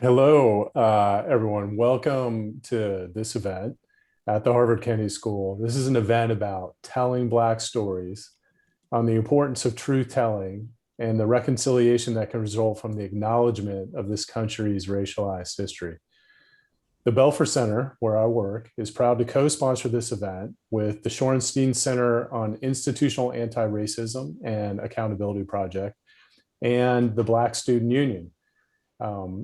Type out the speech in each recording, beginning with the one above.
Hello, everyone. Welcome to this event at the Harvard Kennedy School. This is an event about telling Black stories on the importance of truth telling and the reconciliation that can result from the acknowledgement of this country's racialized history. The Belfer Center, where I work, is proud to co-sponsor this event with the Shorenstein Center on Institutional Anti-Racism and Accountability Project and the Black Student Union.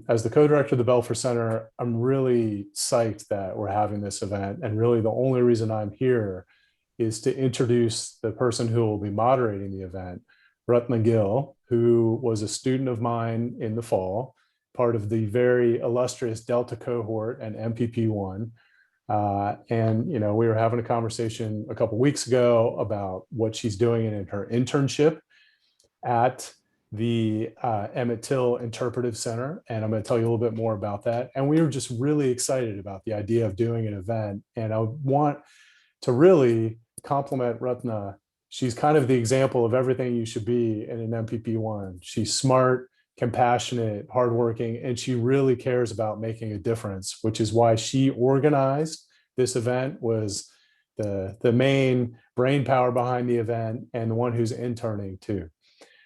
As the co-director of the Belfer Center, I'm really psyched that we're having this event. And really the only reason I'm here is to introduce the person who will be moderating the event, Ratna Gill, who was a student of mine in the fall, part of the very illustrious Delta cohort and MPP1. We were having a conversation a couple of weeks ago about what she's doing in her internship at the Ametel Interpretive Center, and I'm going to tell you a little bit more about that. And we were just really excited about the idea of doing an event, and I want to really compliment Ratna. She's kind of the example of everything you should be in an MPP1. She's smart, compassionate, hardworking, and she really cares about making a difference, which is why she organized this event, was the main brain power behind the event, and the one who's interning too.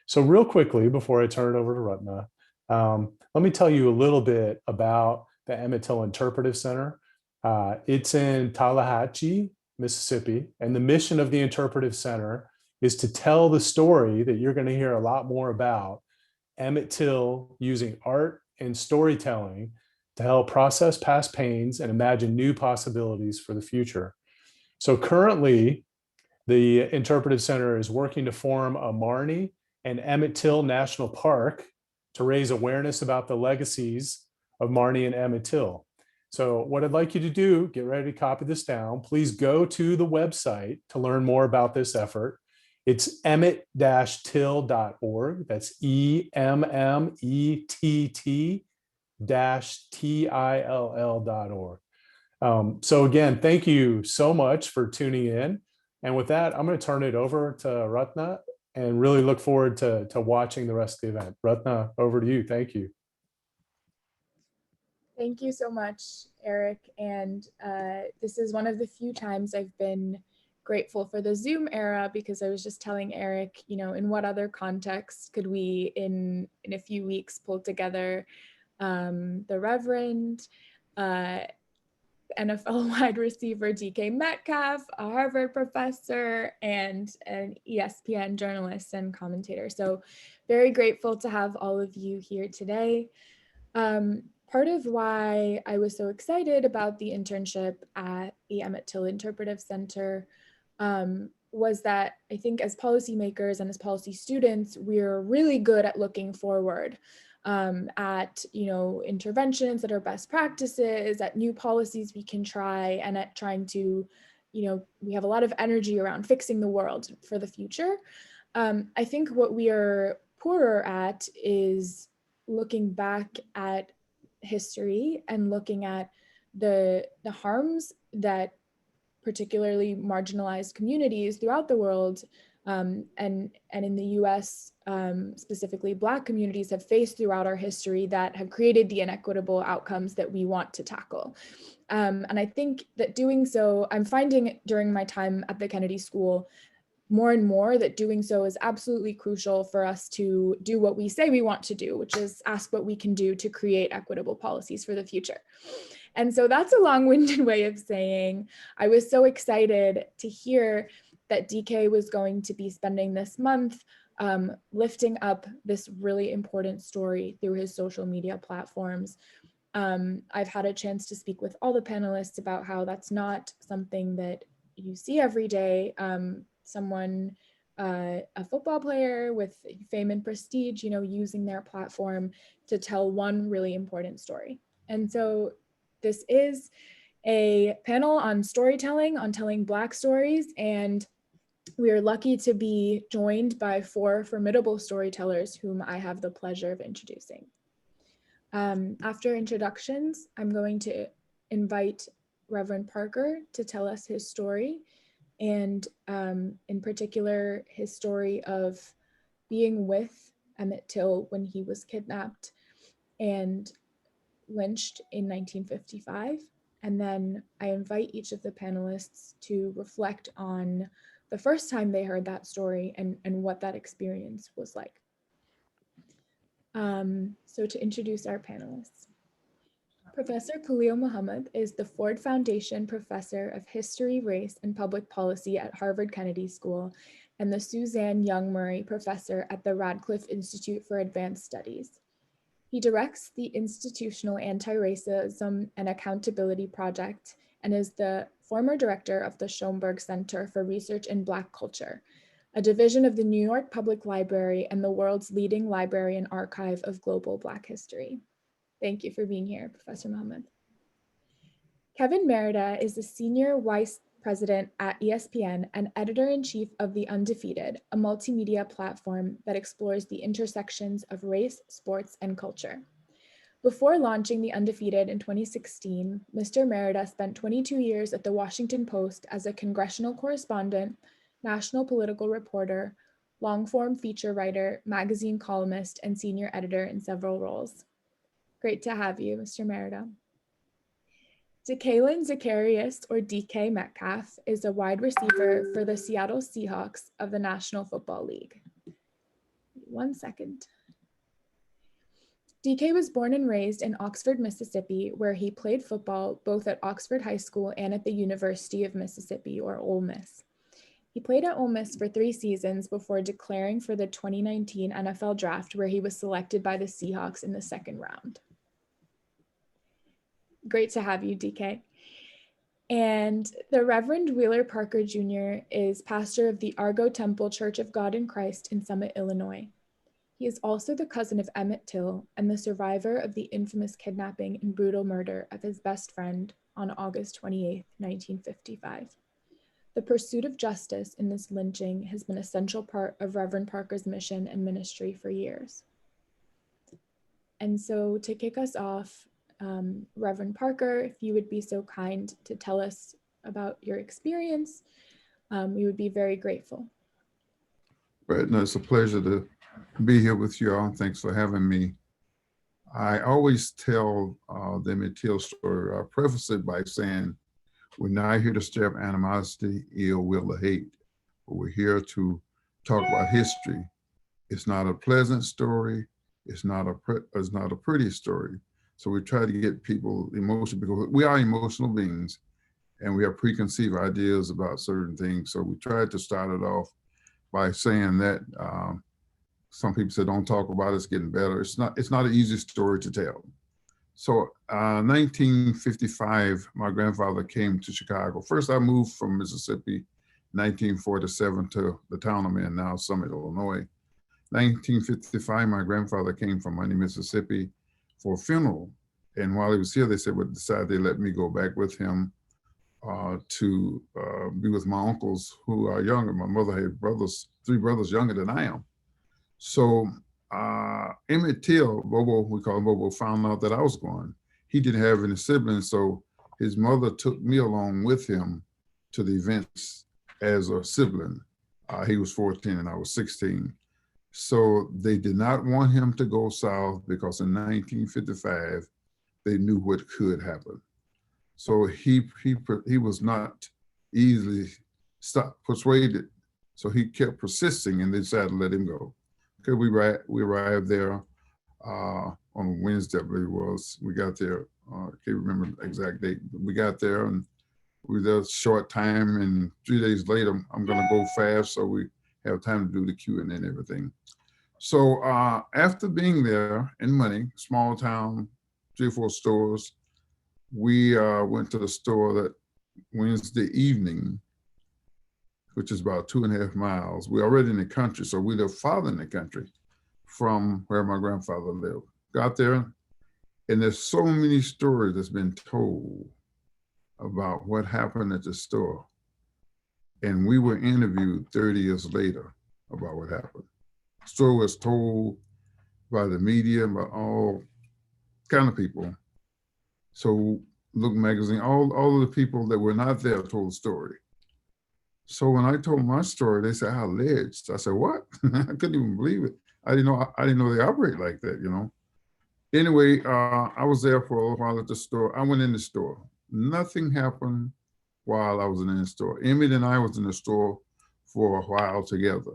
So real quickly, before I turn it over to Ratna, let me tell you a little bit about the Ametel Interpretive Center. It's in Tallahatchie, Mississippi, and the mission of the Interpretive Center is to tell the story that you're going to hear a lot more about, Emmett Till using art and storytelling to help process past pains and imagine new possibilities for the future. So currently, the Interpretive Center is working to form a Marnie and Emmett Till National Park to raise awareness about the legacies of Marnie and Emmett Till. So what I'd like you to do, get ready to copy this down. Please go to the website to learn more about this effort. It's emmett-till.org. That's EMMETT-TILL.org. So again, thank you so much for tuning in. And with that, I'm going to turn it over to Ratna and really look forward to watching the rest of the event. Ratna, over to you. Thank you. Thank you so much, Eric. And this is one of the few times I've been grateful for the Zoom era, because I was just telling Eric, in what other context could we in a few weeks pull together the Reverend, NFL wide receiver DK Metcalf, a Harvard professor, and an ESPN journalist and commentator. So very grateful to have all of you here today. Part of why I was so excited about the internship at the Emmett Till Interpretive Center was that I think as policymakers and as policy students, we're really good at looking forward at interventions that are best practices, at new policies we can try, and at trying to, we have a lot of energy around fixing the world for the future. I think what we are poorer at is looking back at history and looking at the harms that particularly marginalized communities throughout the world and in the US, specifically Black communities, have faced throughout our history that have created the inequitable outcomes that we want to tackle. And I think that doing so, I'm finding during my time at the Kennedy School more and more that doing so is absolutely crucial for us to do what we say we want to do, which is ask what we can do to create equitable policies for the future. And so that's a long-winded way of saying I was so excited to hear that DK was going to be spending this month lifting up this really important story through his social media platforms. I've had a chance to speak with all the panelists about how that's not something that you see every day. Someone, a football player with fame and prestige, using their platform to tell one really important story. And so this is a panel on storytelling, on telling Black stories, and we are lucky to be joined by 4 formidable storytellers whom I have the pleasure of introducing. After introductions, I'm going to invite Reverend Parker to tell us his story, and in particular, his story of being with Emmett Till when he was kidnapped, and lynched in 1955. And then I invite each of the panelists to reflect on the first time they heard that story and what that experience was like. So to introduce our panelists. Professor Khalil Muhammad is the Ford Foundation Professor of History, Race, and Public Policy at Harvard Kennedy School and the Suzanne Young Murray Professor at the Radcliffe Institute for Advanced Studies. He directs the Institutional Anti-Racism and Accountability Project and is the former director of the Schoenberg Center for Research in Black Culture, a division of the New York Public Library and the world's leading library and archive of global Black history. Thank you for being here, Professor Muhammad. Kevin Merida is the Senior Vice President at ESPN and Editor-in-Chief of the Undefeated, a multimedia platform that explores the intersections of race, sports, and culture. Before launching the Undefeated in 2016, Mr. Merida spent 22 years at the Washington Post as a congressional correspondent, national political reporter, long-form feature writer, magazine columnist, and senior editor in several roles. Great to have you, Mr. Merida. DeKalin Zacharias, or DK Metcalf, is a wide receiver for the Seattle Seahawks of the National Football League. 1 second. DK was born and raised in Oxford, Mississippi, where he played football both at Oxford High School and at the University of Mississippi, or Ole Miss. He played at Ole Miss for 3 seasons before declaring for the 2019 NFL Draft, where he was selected by the Seahawks in the 2nd round. Great to have you, DK. And the Reverend Wheeler Parker Jr. is pastor of the Argo Temple Church of God in Christ in Summit, Illinois. He is also the cousin of Emmett Till and the survivor of the infamous kidnapping and brutal murder of his best friend on August 28, 1955. The pursuit of justice in this lynching has been a central part of Reverend Parker's mission and ministry for years. And so to kick us off, Reverend Parker, if you would be so kind to tell us about your experience, we would be very grateful. Ratna, it's a pleasure to be here with you all. Thanks for having me. I always tell the Emmett Till story. I preface it by saying, we're not here to stir up animosity, ill will, or hate, but we're here to talk about history. It's not a pleasant story. It's not a pretty story. So we try to get people emotional because we are emotional beings and we have preconceived ideas about certain things. So we tried to start it off by saying that some people say, don't talk about it, it's getting better. It's not an easy story to tell. So 1955, my grandfather came to Chicago. First, I moved from Mississippi, 1947 to the town I'm in now, Summit, Illinois. 1955, my grandfather came from Money, Mississippi for a funeral. And while he was here, they said, well, decided they let me go back with him to be with my uncles who are younger. My mother had 3 brothers younger than I am. So Emmett Till, Bobo, we call him Bobo, found out that I was going. He didn't have any siblings, so his mother took me along with him to the events as a sibling. He was 14 and I was 16. So they did not want him to go south because in 1955, they knew what could happen. So he was not easily persuaded. So he kept persisting and they decided to let him go. Okay, we arrived there on Wednesday, I believe it was. We got there, I can't remember the exact date, but we got there and we were there a short time, and 3 days later, I'm gonna go fast so we have time to do the Q&A and everything. So after being there in Money, small town, 3 or 4 stores, we went to the store that Wednesday evening, which is about 2.5 miles. We're already in the country, so we live farther in the country from where my grandfather lived. Got there, and there's so many stories that's been told about what happened at the store. And we were interviewed 30 years later about what happened. The story was told by the media, by all kind of people. So Look Magazine, all of the people that were not there told the story. So when I told my story, they said, I alleged. I said, what? I couldn't even believe it. I didn't know they operate like that, you know? Anyway, I was there for a little while at the store. I went in the store. Nothing happened while I was in the store. Emmett and I was in the store for a while together.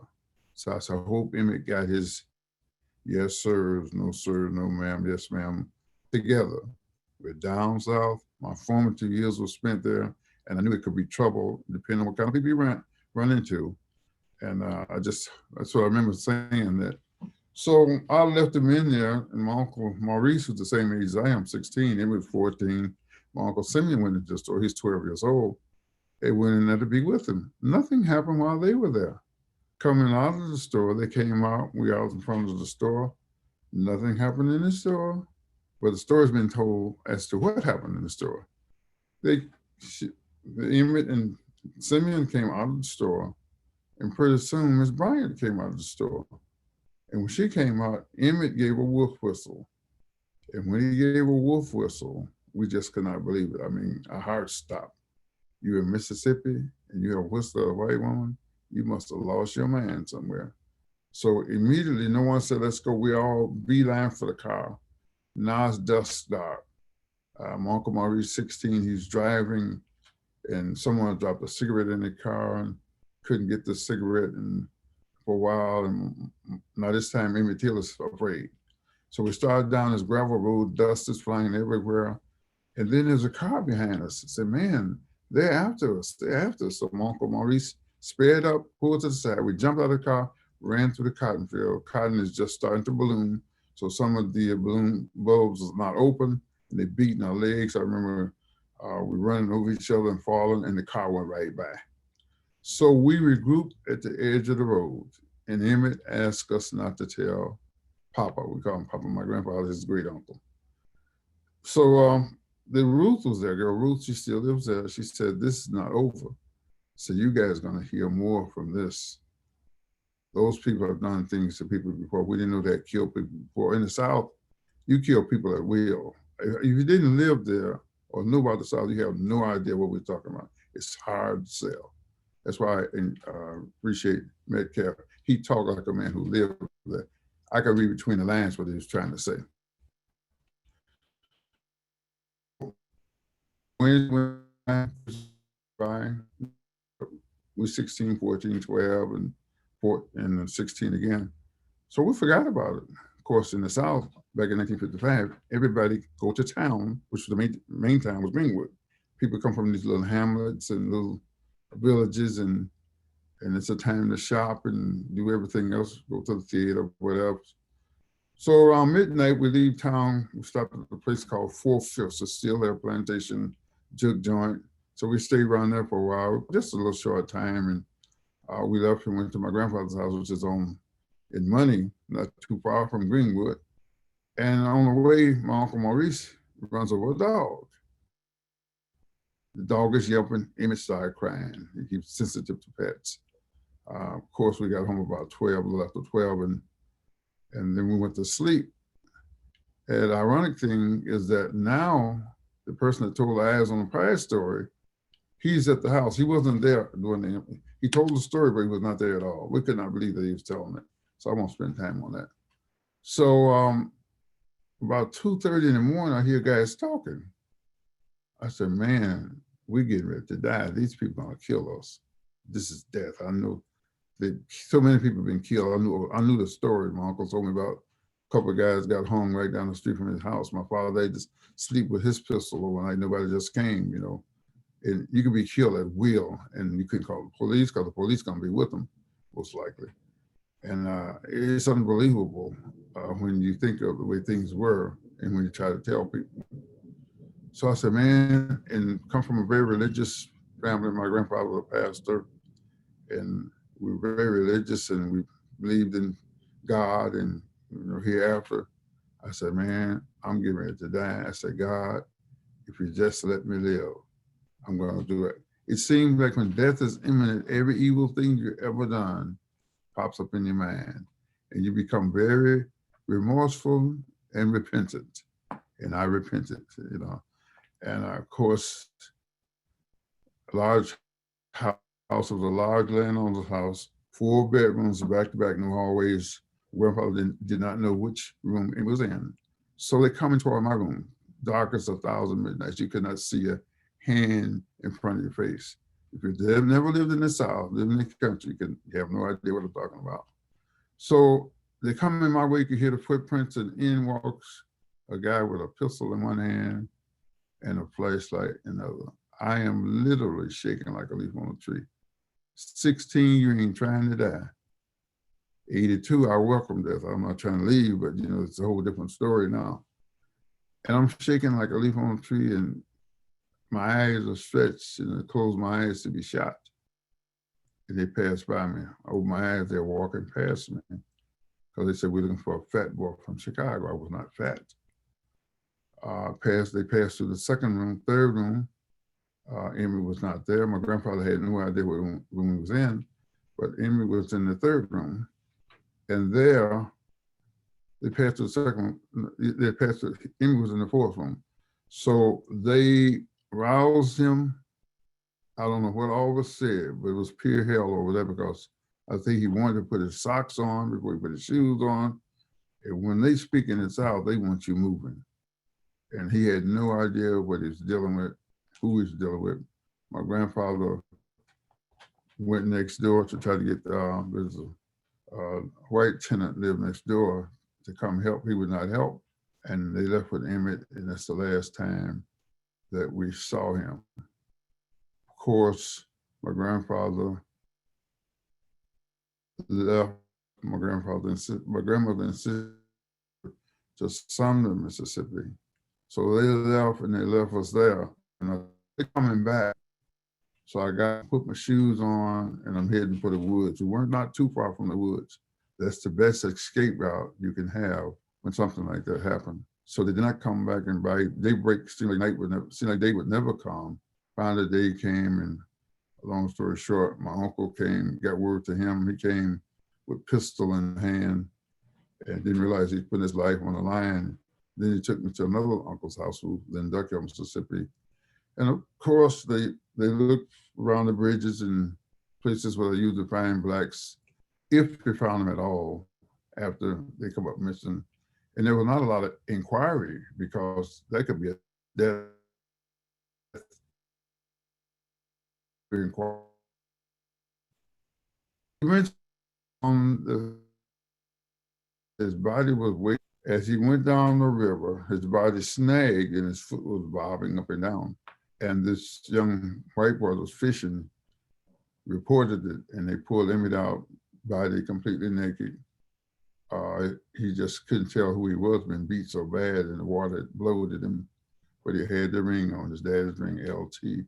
So I said, I hope Emmett got his yes, sirs, no, sir, no, ma'am, yes, ma'am, together. We're down south. My formative years were spent there, and I knew it could be trouble depending on what kind of people you run into. And that's what I remember saying that. So I left him in there, and my uncle Maurice was the same age as I am, 16. He was 14. My uncle Simeon went into the store. He's 12 years old. They went in there to be with him. Nothing happened while they were there. Coming out of the store, they came out. We out in front of the store. Nothing happened in the store. But the story's been told as to what happened in the store. Emmett and Simeon came out of the store, and pretty soon Miss Bryant came out of the store. And when she came out, Emmett gave a wolf whistle. And when he gave a wolf whistle, we just could not believe it. I mean, our hearts stopped. You're in Mississippi and you have whistled a white woman, you must have lost your mind somewhere. So immediately, no one said, let's go. We all beeline for the car. Now it's dusk dark. My Uncle Maurice, 16, he's driving, and someone dropped a cigarette in the car and couldn't get the cigarette for a while. And now this time, Ametel is afraid. So we started down this gravel road, dust is flying everywhere. And then there's a car behind us. I said, man, they're after us. They're after us. So my Uncle Maurice sped up, pulled to the side. We jumped out of the car, ran through the cotton field. Cotton is just starting to balloon. So some of the balloon bulbs was not open, and they beating our legs. I remember we running over each other and falling, and the car went right by. So we regrouped at the edge of the road, and Emmett asked us not to tell Papa. We call him Papa. My grandfather is his great uncle. So the Ruth was there, girl Ruth, she still lives there. She said, this is not over. So you guys are gonna hear more from this. Those people have done things to people before. We didn't know that killed people before. In the South, you kill people at will. If you didn't live there or know about the South, you have no idea what we're talking about. It's hard to sell. That's why I appreciate Metcalf. He talked like a man who lived there. I could read between the lines what he was trying to say. When we're 16, 14, 12, and 16 again. So we forgot about it. Of course, in the South, back in 1955, everybody go to town, which was the main town was Greenwood. People come from these little hamlets and little villages, and it's a time to shop and do everything else, go to the theater, whatever. So around midnight, we leave town. We stop at a place called 4/5, a still there plantation jug joint. So we stayed around there for a while, just a little short time. And we left and went to my grandfather's house, which is in Money, not too far from Greenwood. And on the way, my Uncle Maurice runs over a dog. The dog is yelping. Emmett started crying. He's sensitive to pets. Of course, we got home about 12, a little after 12, and then we went to sleep. And the ironic thing is that now the person that told the eyes on the prior story, he's at the house. He wasn't there doing he told the story, but he was not there at all. We could not believe that he was telling it. So I won't spend time on that. So about 2:30 in the morning, I hear guys talking. I said, man, we're getting ready to die. These people are gonna kill us. This is death. I know that so many people have been killed. I knew the story. My uncle told me about a couple of guys got hung right down the street from his house. My father, they just sleep with his pistol overnight. Nobody just came, you know. And you could be killed at will, and you couldn't call the police because the police gonna be with them, most likely. And it's unbelievable when you think of the way things were and when you try to tell people. So I said, man, and come from a very religious family. My grandfather was a pastor, and we were very religious, and we believed in God and hereafter. I said, man, I'm getting ready to die. I said, God, if you just let me live, I'm going to do it. It seems like when death is imminent, every evil thing you've ever done pops up in your mind, and you become very remorseful and repentant. And I repented, And of course, a large house was a large landowner's house, 4 bedrooms back to back, no hallways. Grandfather did not know which room it was in. So they come into my room, dark as 1,000 midnights. You could not see a hand in front of your face. If you never lived in the South, lived in the country, you have no idea what I'm talking about. So they come in my way, you can hear the footprints, and in walks a guy with a pistol in one hand and a flashlight in the other. I am literally shaking like a leaf on a tree. 16, you ain't trying to die. 82, I welcome death. I'm not trying to leave, but you know, it's a whole different story now. And I'm shaking like a leaf on a tree, and my eyes are stretched, and I close my eyes to be shot. And they passed by me. I opened my eyes, they're walking past me. Because they said, we're looking for a fat boy from Chicago. I was not fat. They passed through the second room, third room. Emmett was not there. My grandfather had no idea what room he was in, but Emmett was in the third room. And there, they passed to the second, Emmett was in the fourth room. So they roused him. I don't know what all was said, but it was pure hell over there because I think he wanted to put his socks on before he put his shoes on. And when they speak in the South, they want you moving. And he had no idea what he's dealing with, who he's dealing with. My grandfather went next door to try to get, there's a white tenant lived next door to come help. He would not help. And they left with Emmett, and that's the last time that we saw him. Of course, my grandfather left. My grandmother insisted to Sumner, Mississippi. So they left, and they left us there. And they're coming back. So I put my shoes on, and I'm heading for the woods. We weren't not too far from the woods. That's the best escape route you can have when something like that happened. So they did not come back, and by daybreak, seemed like day would never come. Finally, day came, and long story short, my uncle came, got word to him. He came with pistol in hand and didn't realize he's putting his life on the line. Then he took me to another uncle's house who lived in Duckhill, Mississippi. And of course, they looked around the bridges and places where they usually find blacks, if they found them at all, after they come up missing. And there was not a lot of inquiry because that could be a death. His body was waiting. As he went down the river, his body snagged and his foot was bobbing up and down. And this young white boy was fishing, reported it, and they pulled Emmett out, body completely naked. He just couldn't tell who he was, been beat so bad, and the water bloated him, but he had the ring on, his dad's ring, LT.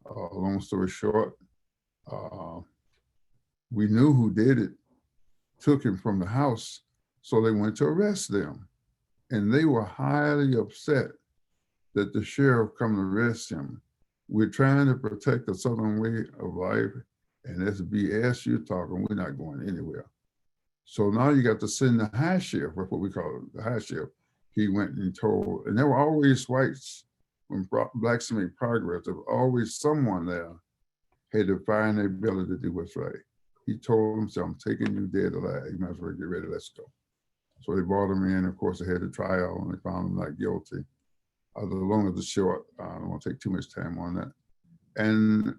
Long story short, we knew who did it, took him from the house, so they went to arrest them. And they were highly upset that the sheriff come to arrest him. We're trying to protect the Southern way of life, and that's BS you're talking, we're not going anywhere. So now you got to send the high sheriff, that's what we call it, the high sheriff. He went and told, and there were always whites, when blacks made progress, there was always someone there had to find the ability to do what's right. He told them, so I'm taking you dead alive. You might as well get ready, let's go. So they brought him in. Of course, they had a trial, and they found him not guilty. The long or the short, I don't want to take too much time on that. And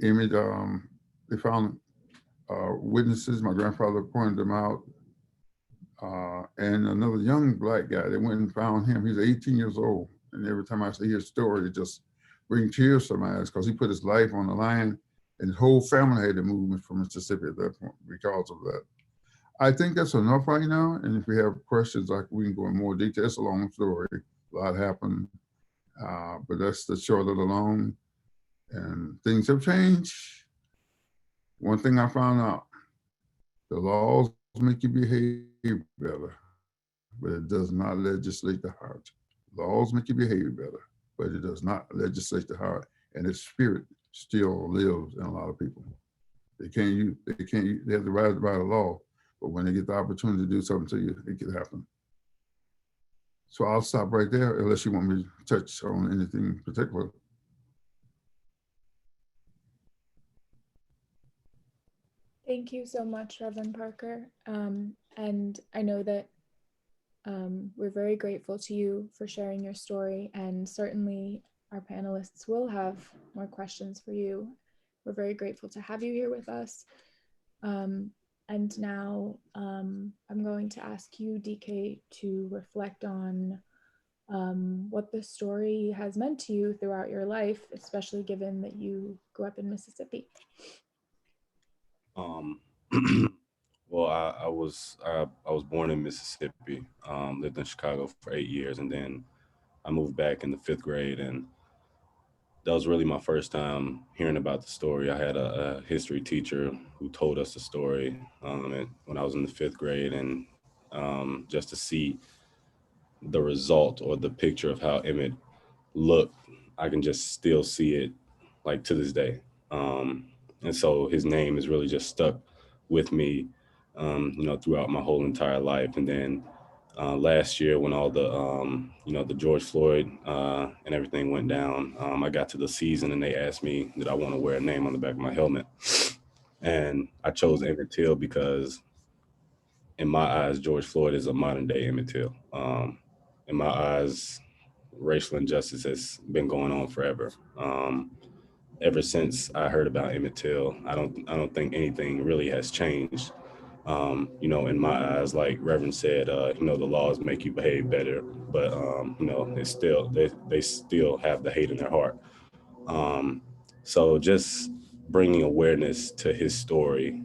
Emmett, they found witnesses. My grandfather pointed them out. And another young black guy, they went and found him. He's 18 years old. And every time I see his story, it just brings tears to my eyes because he put his life on the line, and his whole family had to move from Mississippi at that point because of that. I think that's enough right now. And if we have questions, we can go in more detail. It's a long story. A lot happened, but that's the short of the long. And things have changed. One thing I found out, the laws make you behave better, but it does not legislate the heart. Laws make you behave better, but it does not legislate the heart. And its spirit still lives in a lot of people. They have the right by the law, but when they get the opportunity to do something to you, it can happen. So I'll stop right there unless you want me to touch on anything in particular. Thank you so much, Reverend Parker. And I know that We're very grateful to you for sharing your story, and certainly our panelists will have more questions for you. We're very grateful to have you here with us. And now I'm going to ask you, DK, to reflect on what the story has meant to you throughout your life, especially given that you grew up in Mississippi. Well, I was born in Mississippi, lived in Chicago for 8 years, and then I moved back in the 5th grade, and that was really my first time hearing about the story. I had a history teacher who told us the story when I was in the 5th grade, and just to see the result or the picture of how Emmett looked, I can just still see it like to this day. And so his name is really just stuck with me, throughout my whole entire life. And then last year when all the, the George Floyd and everything went down, I got to the season and they asked me, did I want to wear a name on the back of my helmet? And I chose Emmett Till because in my eyes, George Floyd is a modern day Emmett Till. In my eyes, racial injustice has been going on forever. Ever since I heard about Emmett Till, I don't think anything really has changed. In my eyes, like Reverend said, the laws make you behave better, but it's still they still have the hate in their heart. So just bringing awareness to his story,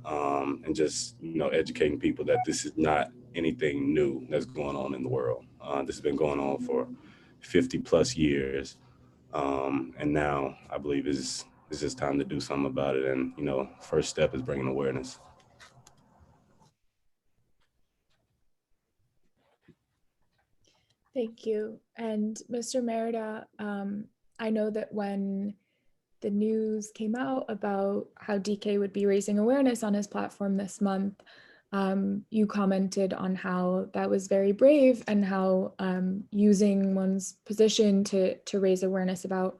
and just educating people that this is not anything new that's going on in the world. This has been going on for 50 plus years. And now I believe it's just time to do something about it. And, first step is bringing awareness. Thank you. And Mr. Merida, I know that when the news came out about how DK would be raising awareness on his platform this month, you commented on how that was very brave and how using one's position to raise awareness about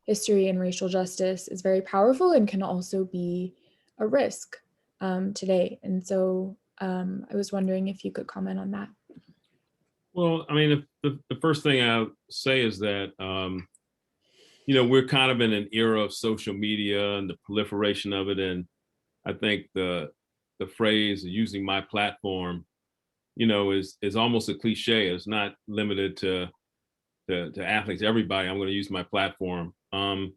history and racial justice is very powerful and can also be a risk today. And so I was wondering if you could comment on that. Well, I mean, the first thing I'll say is that, we're kind of in an era of social media and the proliferation of it. And I think the phrase using my platform, is almost a cliche. It's not limited to athletes, everybody. I'm going to use my platform. I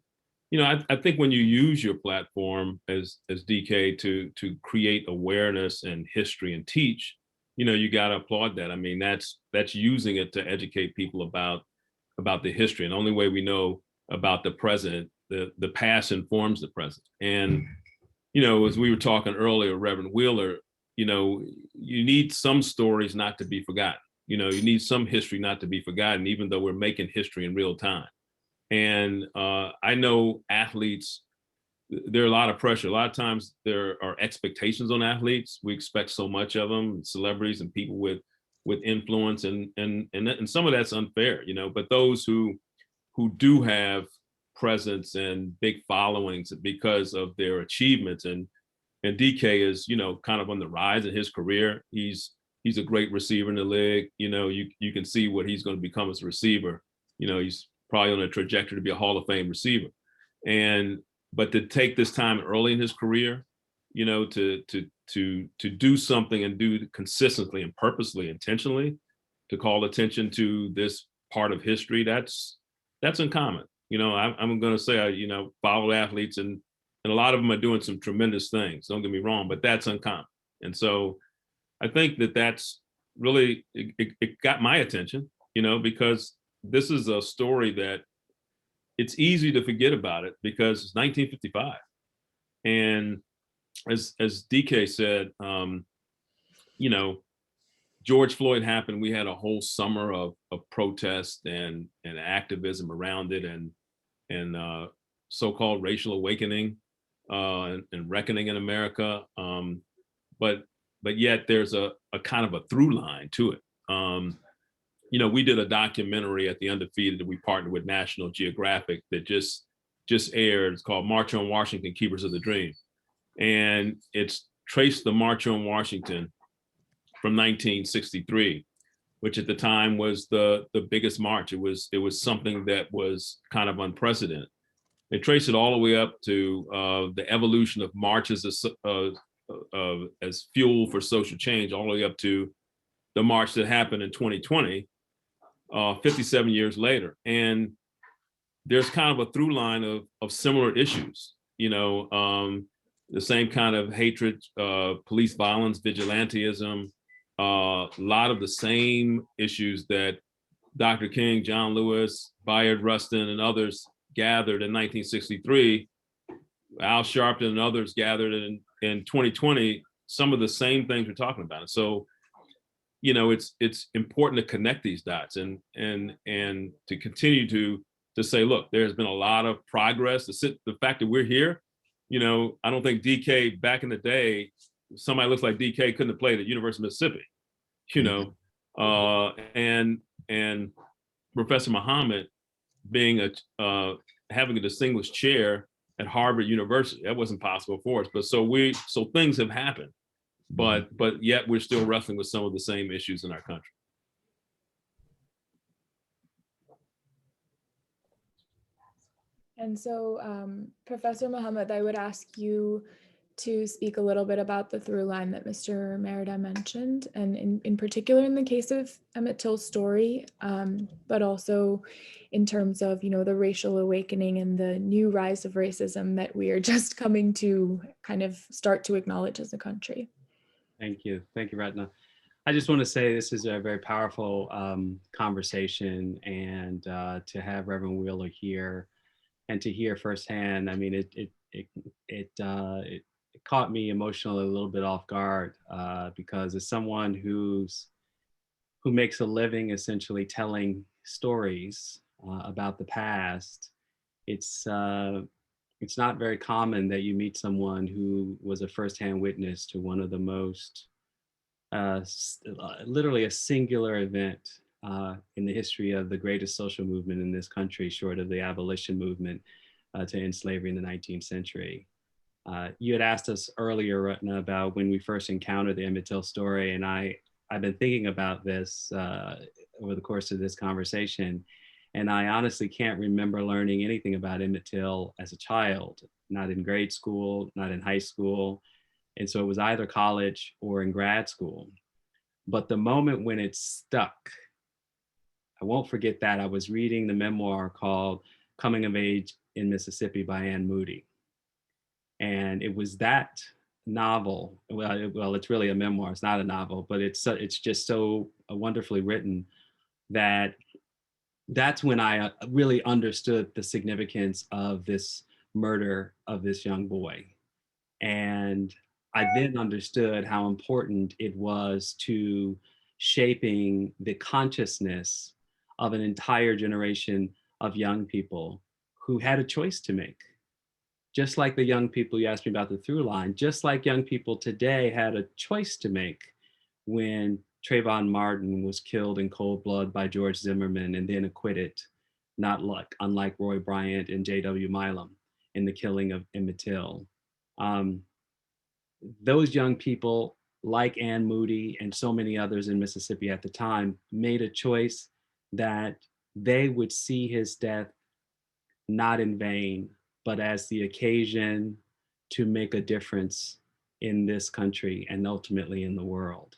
think when you use your platform as DK to create awareness and history and teach, you got to applaud that. I mean, that's using it to educate people about the history. And the only way we know about the present, the past informs the present. And, as we were talking earlier, Reverend Wheeler, you need some stories not to be forgotten. You need some history not to be forgotten, even though we're making history in real time. And I know athletes, there are a lot of pressure. A lot of times there are expectations on athletes. We expect so much of them, celebrities and people with influence, and some of that's unfair, but those who do have presence and big followings because of their achievements, and DK is, kind of on the rise in his career. He's a great receiver in the league. You can see what he's going to become as a receiver. He's probably on a trajectory to be a Hall of Fame receiver. But to take this time early in his career, to do something and do consistently and purposely, intentionally, to call attention to this part of history, that's uncommon. I'm going to say I follow athletes, and a lot of them are doing some tremendous things. Don't get me wrong, but that's uncommon. And so I think that's really, it got my attention, because this is a story that it's easy to forget about it because it's 1955. And as DK said, George Floyd happened. We had a whole summer of protest and activism around it, and so-called racial awakening and reckoning in America. But yet there's a kind of a through line to it. We did a documentary at the Undefeated that we partnered with National Geographic that just aired. It's called March on Washington, Keepers of the Dream. And it's traced the March on Washington from 1963 which at the time was the biggest march. It was something that was kind of unprecedented. They trace it all the way up to the evolution of marches as fuel for social change, all the way up to the march that happened in 2020, 57 years later. And there's kind of a through line of similar issues, the same kind of hatred, police violence, vigilantism, a lot of the same issues that Dr. King, John Lewis, Bayard Rustin, and others gathered in 1963, Al Sharpton and others gathered in 2020, some of the same things we're talking about. So, it's important to connect these dots and to continue to say, look, there's been a lot of progress. The fact that we're here, I don't think DK back in the day, somebody looks like DK couldn't have played at University of Mississippi, and Professor Muhammad being having a distinguished chair at Harvard University. That wasn't possible for us, but so things have happened, but yet we're still wrestling with some of the same issues in our country. And so, Professor Muhammad, I would ask you to speak a little bit about the through line that Mr. Merida mentioned, and in particular in the case of Emmett Till's story, but also in terms of, the racial awakening and the new rise of racism that we are just coming to kind of start to acknowledge as a country. Thank you, Ratna. I just want to say this is a very powerful conversation, and to have Reverend Wheeler here and to hear firsthand, I mean, it caught me emotionally a little bit off guard because as someone who makes a living essentially telling stories about the past, it's not very common that you meet someone who was a firsthand witness to one of the most literally a singular event in the history of the greatest social movement in this country, short of the abolition movement to end slavery in the 19th century. You had asked us earlier, Ratna, about when we first encountered the Emmett Till story, and I've been thinking about this over the course of this conversation, and I honestly can't remember learning anything about Emmett Till as a child, not in grade school, not in high school, and so it was either college or in grad school. But the moment when it stuck, I won't forget that. I was reading the memoir called Coming of Age in Mississippi by Anne Moody. And it was that novel, well, it's really a memoir, it's not a novel, but it's just so wonderfully written that's when I really understood the significance of this murder of this young boy. And I then understood how important it was to shaping the consciousness of an entire generation of young people who had a choice to make. Just like the young people you asked me about the through line, just like young people today had a choice to make when Trayvon Martin was killed in cold blood by George Zimmerman and then acquitted, unlike Roy Bryant and J.W. Milam in the killing of Emmett Till. Those young people, like Anne Moody and so many others in Mississippi at the time, made a choice that they would see his death not in vain, but as the occasion to make a difference in this country and ultimately in the world.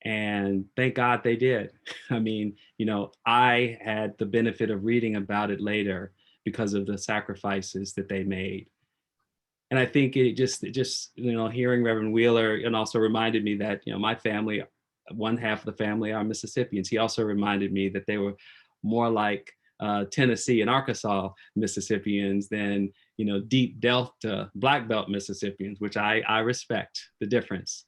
And thank God they did. I mean, I had the benefit of reading about it later because of the sacrifices that they made. And I think it just hearing Reverend Wheeler and also reminded me that, my family, one half of the family are Mississippians. He also reminded me that they were more like Tennessee and Arkansas Mississippians than, deep Delta Black Belt Mississippians, which I respect the difference.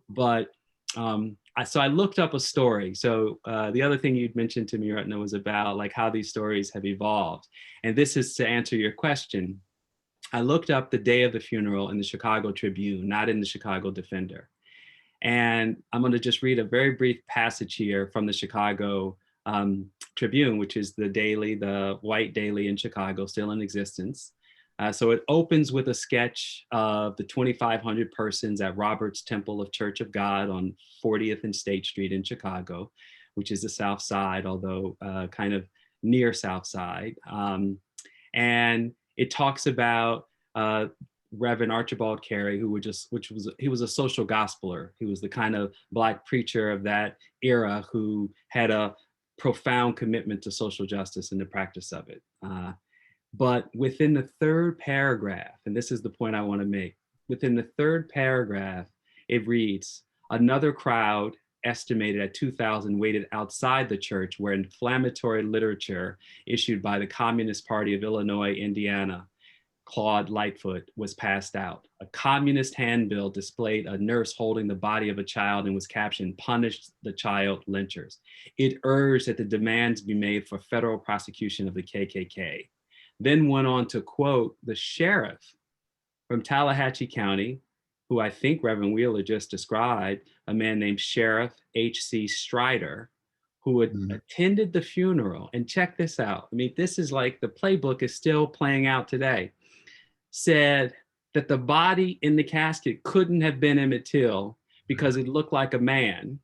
But so I looked up a story. So the other thing you'd mentioned to me, Ratna, was about like how these stories have evolved. And this is to answer your question. I looked up the day of the funeral in the Chicago Tribune, not in the Chicago Defender. And I'm going to just read a very brief passage here from the Chicago Tribune, which is the white daily in Chicago, still in existence. So it opens with a sketch of the 2,500 persons at Robert's Temple of Church of God on 40th and State Street in Chicago, which is the South Side, although kind of near South Side. And it talks about Reverend Archibald Carey, he was a social gospeler. He was the kind of Black preacher of that era who had a profound commitment to social justice and the practice of it. But within the third paragraph, and this is the point I want to make, within the third paragraph, it reads, another crowd estimated at 2,000 waited outside the church where inflammatory literature issued by the Communist Party of Illinois, Indiana, Claude Lightfoot, was passed out. A communist handbill displayed a nurse holding the body of a child and was captioned, "Punish the child lynchers." It urged that the demands be made for federal prosecution of the KKK. Then went on to quote the sheriff from Tallahatchie County, who I think Reverend Wheeler just described, a man named Sheriff H.C. Strider, who had attended the funeral. And check this out. I mean, this is like the playbook is still playing out today. Said that the body in the casket couldn't have been Emmett Till because it looked like a man,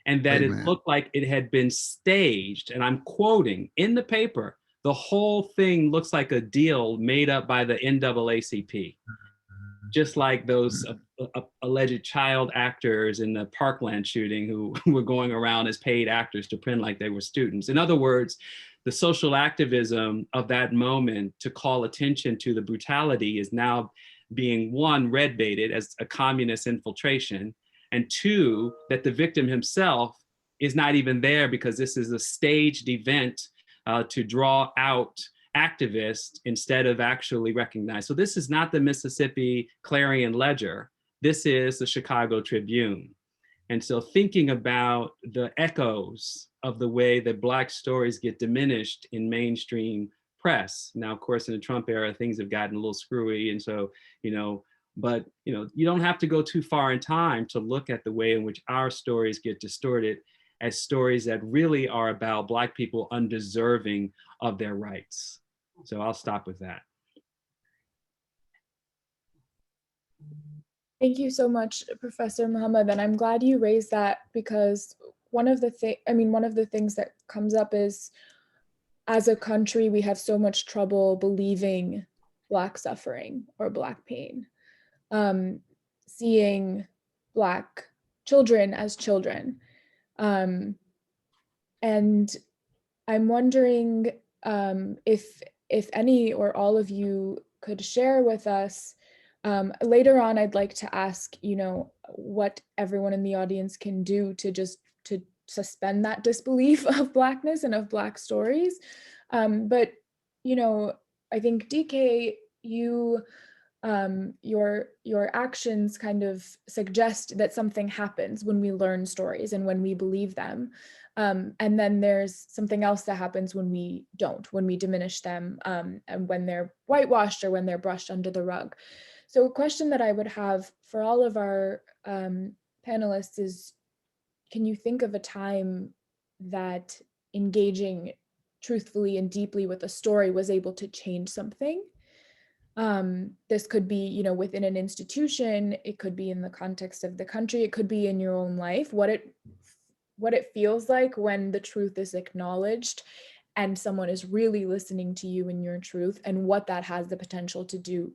and that it looked like it had been staged. And I'm quoting in the paper, the whole thing looks like a deal made up by the NAACP. Just like those alleged child actors in the Parkland shooting who were going around as paid actors to pretend like they were students. In other words, the social activism of that moment to call attention to the brutality is now being, one, red baited as a communist infiltration, and two, that the victim himself is not even there because this is a staged event to draw out activists instead of actually recognize. So this is not the Mississippi Clarion Ledger. This is the Chicago Tribune. And so thinking about the echoes of the way that Black stories get diminished in mainstream press. Now, of course, in the Trump era, things have gotten a little screwy. And so, but you don't have to go too far in time to look at the way in which our stories get distorted as stories that really are about Black people undeserving of their rights. So I'll stop with that. Thank you so much, Professor Muhammad. And I'm glad you raised that, because one of the things that comes up is, as a country, we have so much trouble believing Black suffering or Black pain. Seeing Black children as children. And I'm wondering if any or all of you could share with us. Later on, I'd like to ask, what everyone in the audience can do to suspend that disbelief of Blackness and of Black stories. But, I think DK, your actions kind of suggest that something happens when we learn stories and when we believe them. And then there's something else that happens when we don't, when we diminish them, and when they're whitewashed or when they're brushed under the rug. So a question that I would have for all of our panelists is, can you think of a time that engaging truthfully and deeply with a story was able to change something? This could be, within an institution, it could be in the context of the country, it could be in your own life, what it feels like when the truth is acknowledged and someone is really listening to you and your truth, and what that has the potential to do.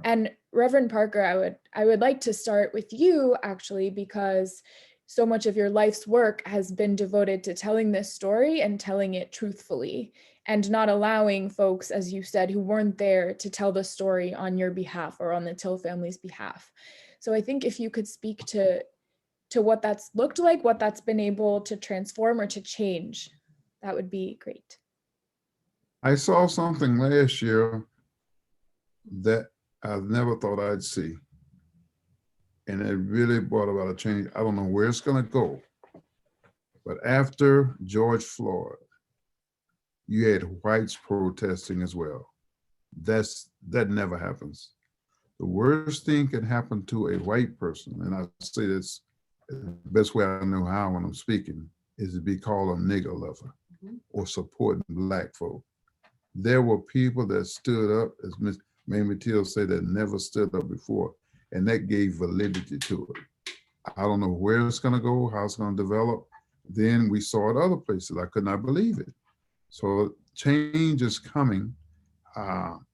And Reverend Parker, I would like to start with you, actually, because so much of your life's work has been devoted to telling this story and telling it truthfully, and not allowing folks, as you said, who weren't there to tell the story on your behalf or on the Till family's behalf. So I think if you could speak to what that's looked like, what that's been able to transform or to change, that would be great. I saw something last year that I never thought I'd see. And it really brought about a change. I don't know where it's going to go. But after George Floyd, you had whites protesting as well. That never happens. The worst thing can happen to a white person, and I say this the best way I know how when I'm speaking, is to be called a nigger lover or supporting Black folk. There were people that stood up, as Ms. Mamie Till said, that never stood up before, and that gave validity to it. I don't know where it's going to go, how it's going to develop. Then we saw it other places. I could not believe it. So change is coming.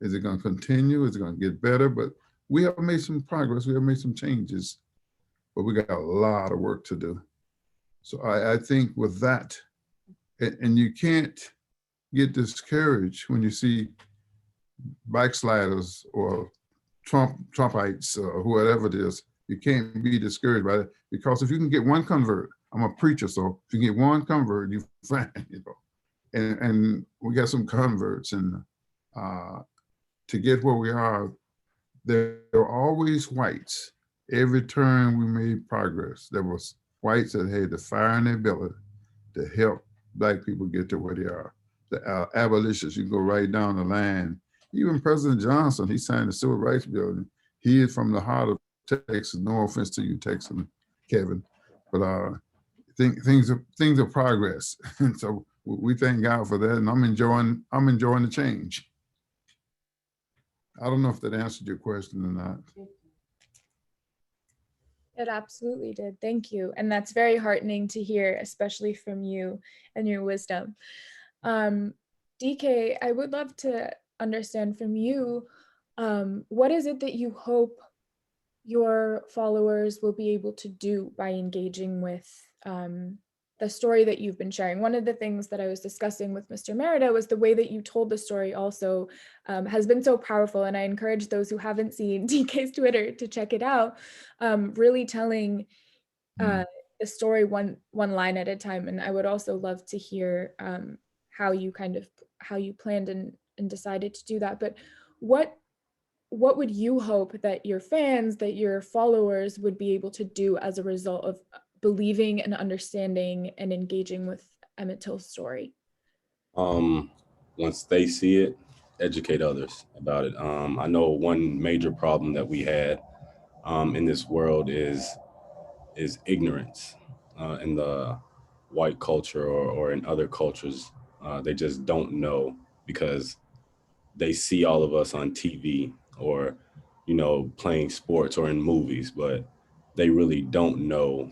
Is it going to continue? Is it going to get better? But we have made some progress. We have made some changes, but we got a lot of work to do. So I think with that, and you can't get discouraged when you see backsliders or Trumpites or whoever it is. You can't be discouraged by it, because if you can get one convert, I'm a preacher, so if you can get one convert, you find, and we got some converts, and to get where we are, there were always whites. Every turn we made progress. There was whites that had the fire in their belly to help Black people get to where they are. The abolitionists, you go right down the line. Even President Johnson, he signed the Civil Rights Bill. He is from the heart of Texas. No offense to you, Texan, Kevin, but things are progress. And so we thank God for that, and I'm enjoying the change. I don't know if that answered your question or not. It absolutely did. Thank you. And that's very heartening to hear, especially from you and your wisdom. DK, I would love to understand from you, what is it that you hope your followers will be able to do by engaging with the story that you've been sharing? One of the things that I was discussing with Mr. Merida was the way that you told the story also has been so powerful. And I encourage those who haven't seen DK's Twitter to check it out, really telling the story one line at a time. And I would also love to hear how you planned and decided to do that. But what would you hope that your fans, that your followers would be able to do as a result of believing and understanding and engaging with Emmett Till's story? Once they see it, educate others about it. I know one major problem that we had in this world is ignorance in the white culture or in other cultures. They just don't know because they see all of us on TV or, playing sports or in movies, but they really don't know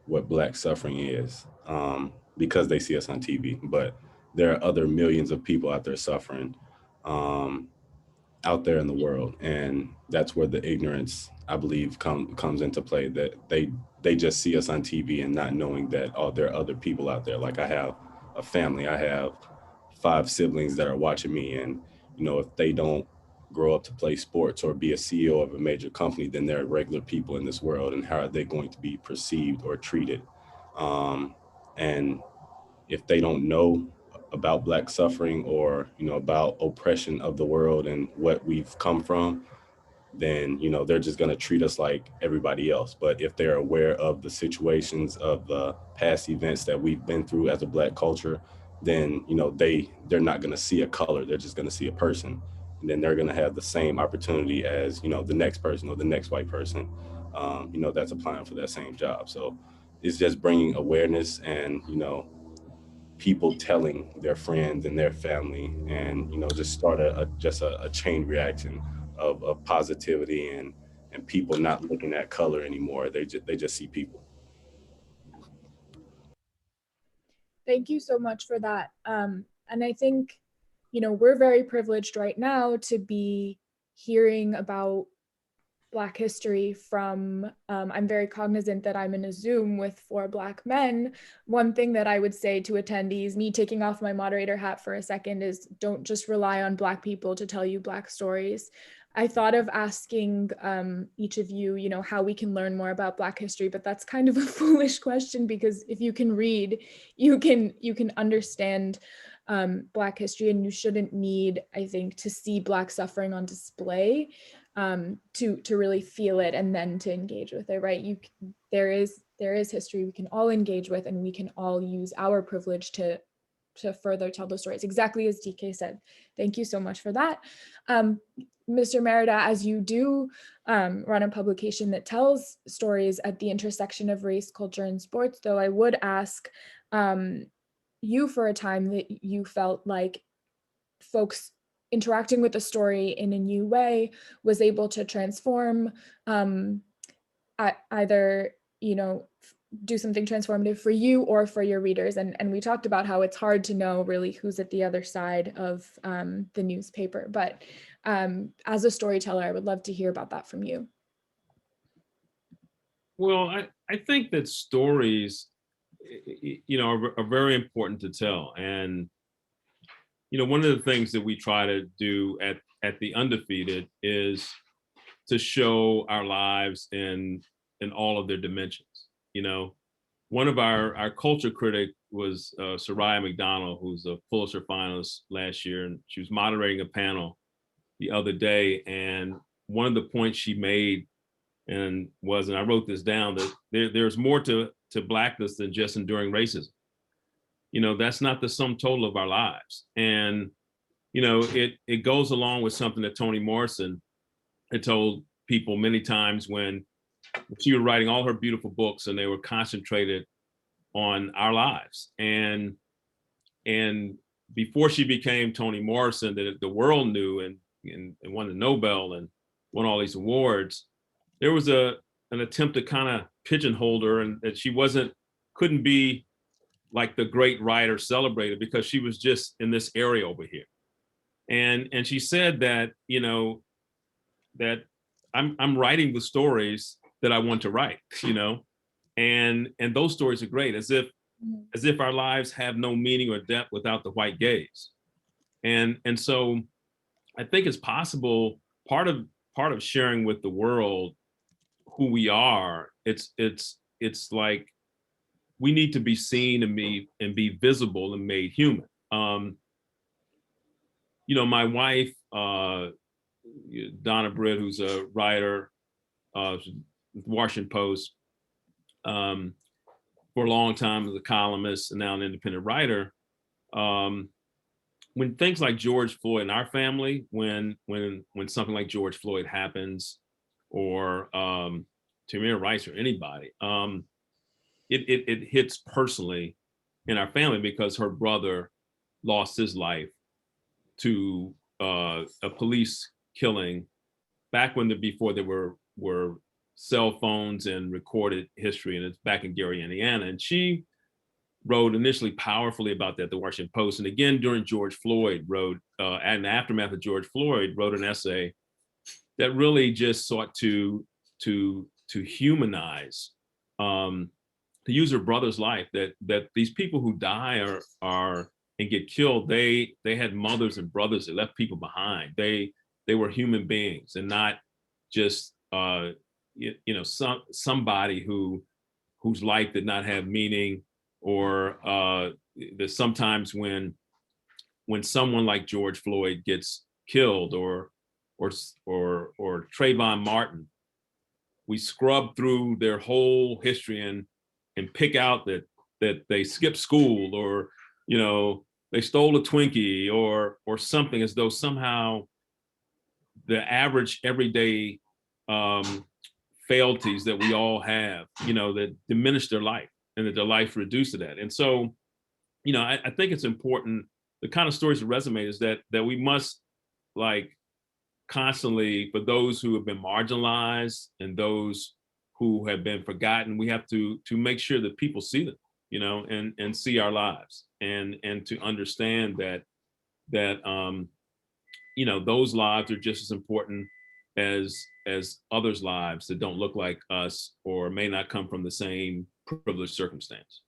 what Black suffering is because they see us on TV. But there are other millions of people out there suffering out there in the world. And that's where the ignorance, I believe, comes into play, that they just see us on TV and not knowing that, there are other people out there. Like, I have a family, I have 5 siblings that are watching me, and if they don't grow up to play sports or be a CEO of a major company, then they're regular people in this world, and how are they going to be perceived or treated? And if they don't know about Black suffering or about oppression of the world and what we've come from, then they're just going to treat us like everybody else. But if they're aware of the situations of the past events that we've been through as a Black culture, then they're not going to see a color, they're just going to see a person, and then they're going to have the same opportunity as the next person or the next white person that's applying for that same job. So it's just bringing awareness and people telling their friends and their family, and just start a chain reaction of positivity and people not looking at color anymore. They just see people. Thank you so much for that. And I think, we're very privileged right now to be hearing about Black history from, I'm very cognizant that I'm in a Zoom with 4 Black men. One thing that I would say to attendees, me taking off my moderator hat for a second, is don't just rely on Black people to tell you Black stories. I thought of asking each of you, how we can learn more about Black history, but that's kind of a foolish question, because if you can read, you can understand Black history, and you shouldn't need, I think, to see Black suffering on display to really feel it and then to engage with it, right? There is history we can all engage with, and we can all use our privilege to further tell those stories, exactly as DK said. Thank you so much for that. Mr. Merida, as you do run a publication that tells stories at the intersection of race, culture, and sports, though I would ask you, for a time that you felt like folks interacting with the story in a new way was able to transform either, do something transformative for you or for your readers. And we talked about how it's hard to know really who's at the other side of the newspaper. But as a storyteller, I would love to hear about that from you. Well, I think that stories, are very important to tell. And, one of the things that we try to do at the Undefeated is to show our lives in all of their dimensions. One of our culture critic was Soraya McDonald, who's a Pulitzer finalist last year, and she was moderating a panel the other day. And one of the points she made and I wrote this down, that there's more to Blackness than just enduring racism. That's not the sum total of our lives. And, it goes along with something that Toni Morrison had told people many times when she was writing all her beautiful books, and they were concentrated on our lives. And before she became Toni Morrison, that the world knew and won the Nobel and won all these awards, there was an attempt to kind of pigeonhole her, and that she couldn't be like the great writer celebrated because she was just in this area over here. And she said that, that I'm writing the stories that I want to write, and those stories are great, as if our lives have no meaning or depth without the white gaze. And so I think it's possible, part of sharing with the world who we are, it's like we need to be seen and be visible and made human. My wife, Donna Britt, who's a writer, Washington Post, for a long time as a columnist and now an independent writer. When things like George Floyd in our family, when something like George Floyd happens, or Tamir Rice or anybody, it hits personally in our family, because her brother lost his life to a police killing back before there were cell phones and recorded history, and it's back in Gary, Indiana. And she wrote initially powerfully about that, the Washington Post, and again during George Floyd wrote, in the aftermath of George Floyd, wrote an essay that really just sought to humanize, to use her brother's life, that these people who die are and get killed, they had mothers and brothers that left people behind. They were human beings, and not just somebody whose life did not have meaning, or that sometimes when someone like George Floyd gets killed, or Trayvon Martin, we scrub through their whole history and pick out that they skipped school, or they stole a Twinkie or something, as though somehow the average everyday frailties that we all have, that diminish their life, and that their life reduced to that. And so, I think it's important, the kind of stories that resonate is that we must, like, constantly, for those who have been marginalized and those who have been forgotten, we have to make sure that people see them, and see our lives, and to understand that those lives are just as important as others' lives that don't look like us or may not come from the same privileged circumstance.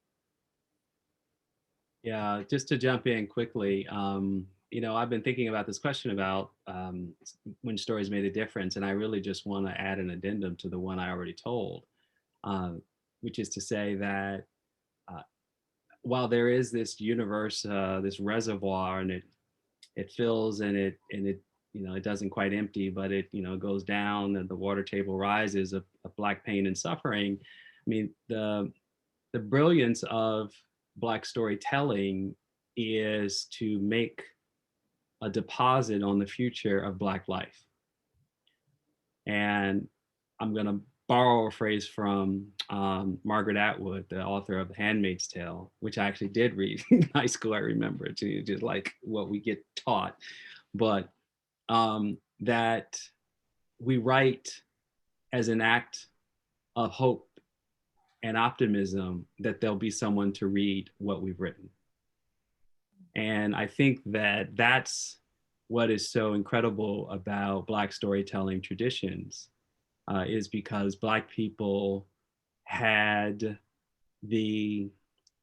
Yeah, just to jump in quickly, I've been thinking about this question about when stories made a difference, and I really just want to add an addendum to the one I already told, which is to say that while there is this universe, this reservoir, and it fills and it it doesn't quite empty, but it goes down and the water table rises of Black pain and suffering. I mean, the brilliance of Black storytelling is to make a deposit on the future of Black life. And I'm going to borrow a phrase from Margaret Atwood, the author of The Handmaid's Tale, which I actually did read in high school. I remember it, just like what we get taught, but that we write as an act of hope and optimism that there'll be someone to read what we've written. And I think that that's what is so incredible about Black storytelling traditions, is because Black people had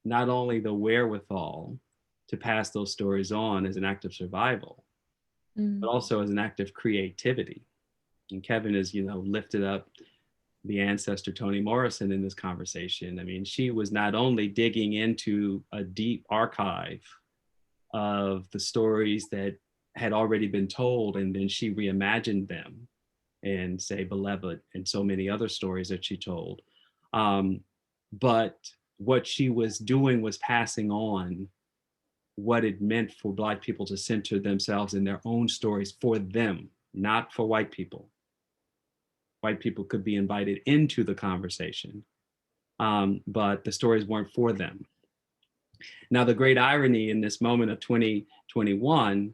not only the wherewithal to pass those stories on as an act of survival, but also as an act of creativity. And Kevin has, lifted up the ancestor Toni Morrison in this conversation. I mean, she was not only digging into a deep archive of the stories that had already been told, and then she reimagined them and say Beloved and so many other stories that she told. But what she was doing was passing on what it meant for Black people to center themselves in their own stories for them, not for white people. White people could be invited into the conversation, but the stories weren't for them. Now, the great irony in this moment of 2021,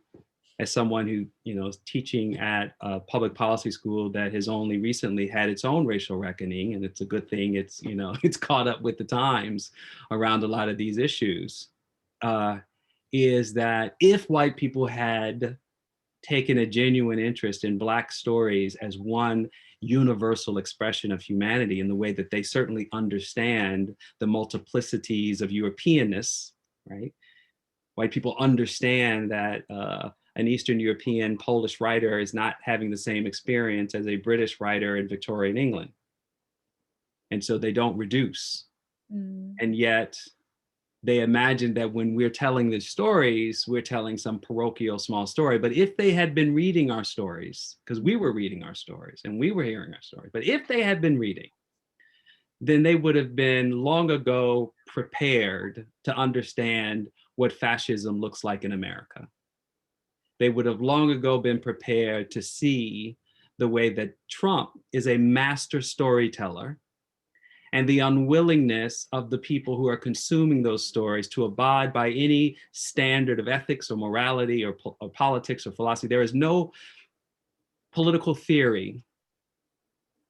as someone who is teaching at a public policy school that has only recently had its own racial reckoning, and it's a good thing it's it's caught up with the times around a lot of these issues, is that if white people had taken a genuine interest in Black stories as one universal expression of humanity, in the way that they certainly understand the multiplicities of Europeanness, right? White people understand that an Eastern European Polish writer is not having the same experience as a British writer in Victorian England. And so they don't reduce. And yet they imagine that when we're telling the stories, we're telling some parochial small story. But if they had been reading our stories, because we were reading our stories and we were hearing our stories, but if they had been reading, then they would have been long ago prepared to understand what fascism looks like in America. They would have long ago been prepared to see the way that Trump is a master storyteller, and the unwillingness of the people who are consuming those stories to abide by any standard of ethics or morality or politics or philosophy. There is no political theory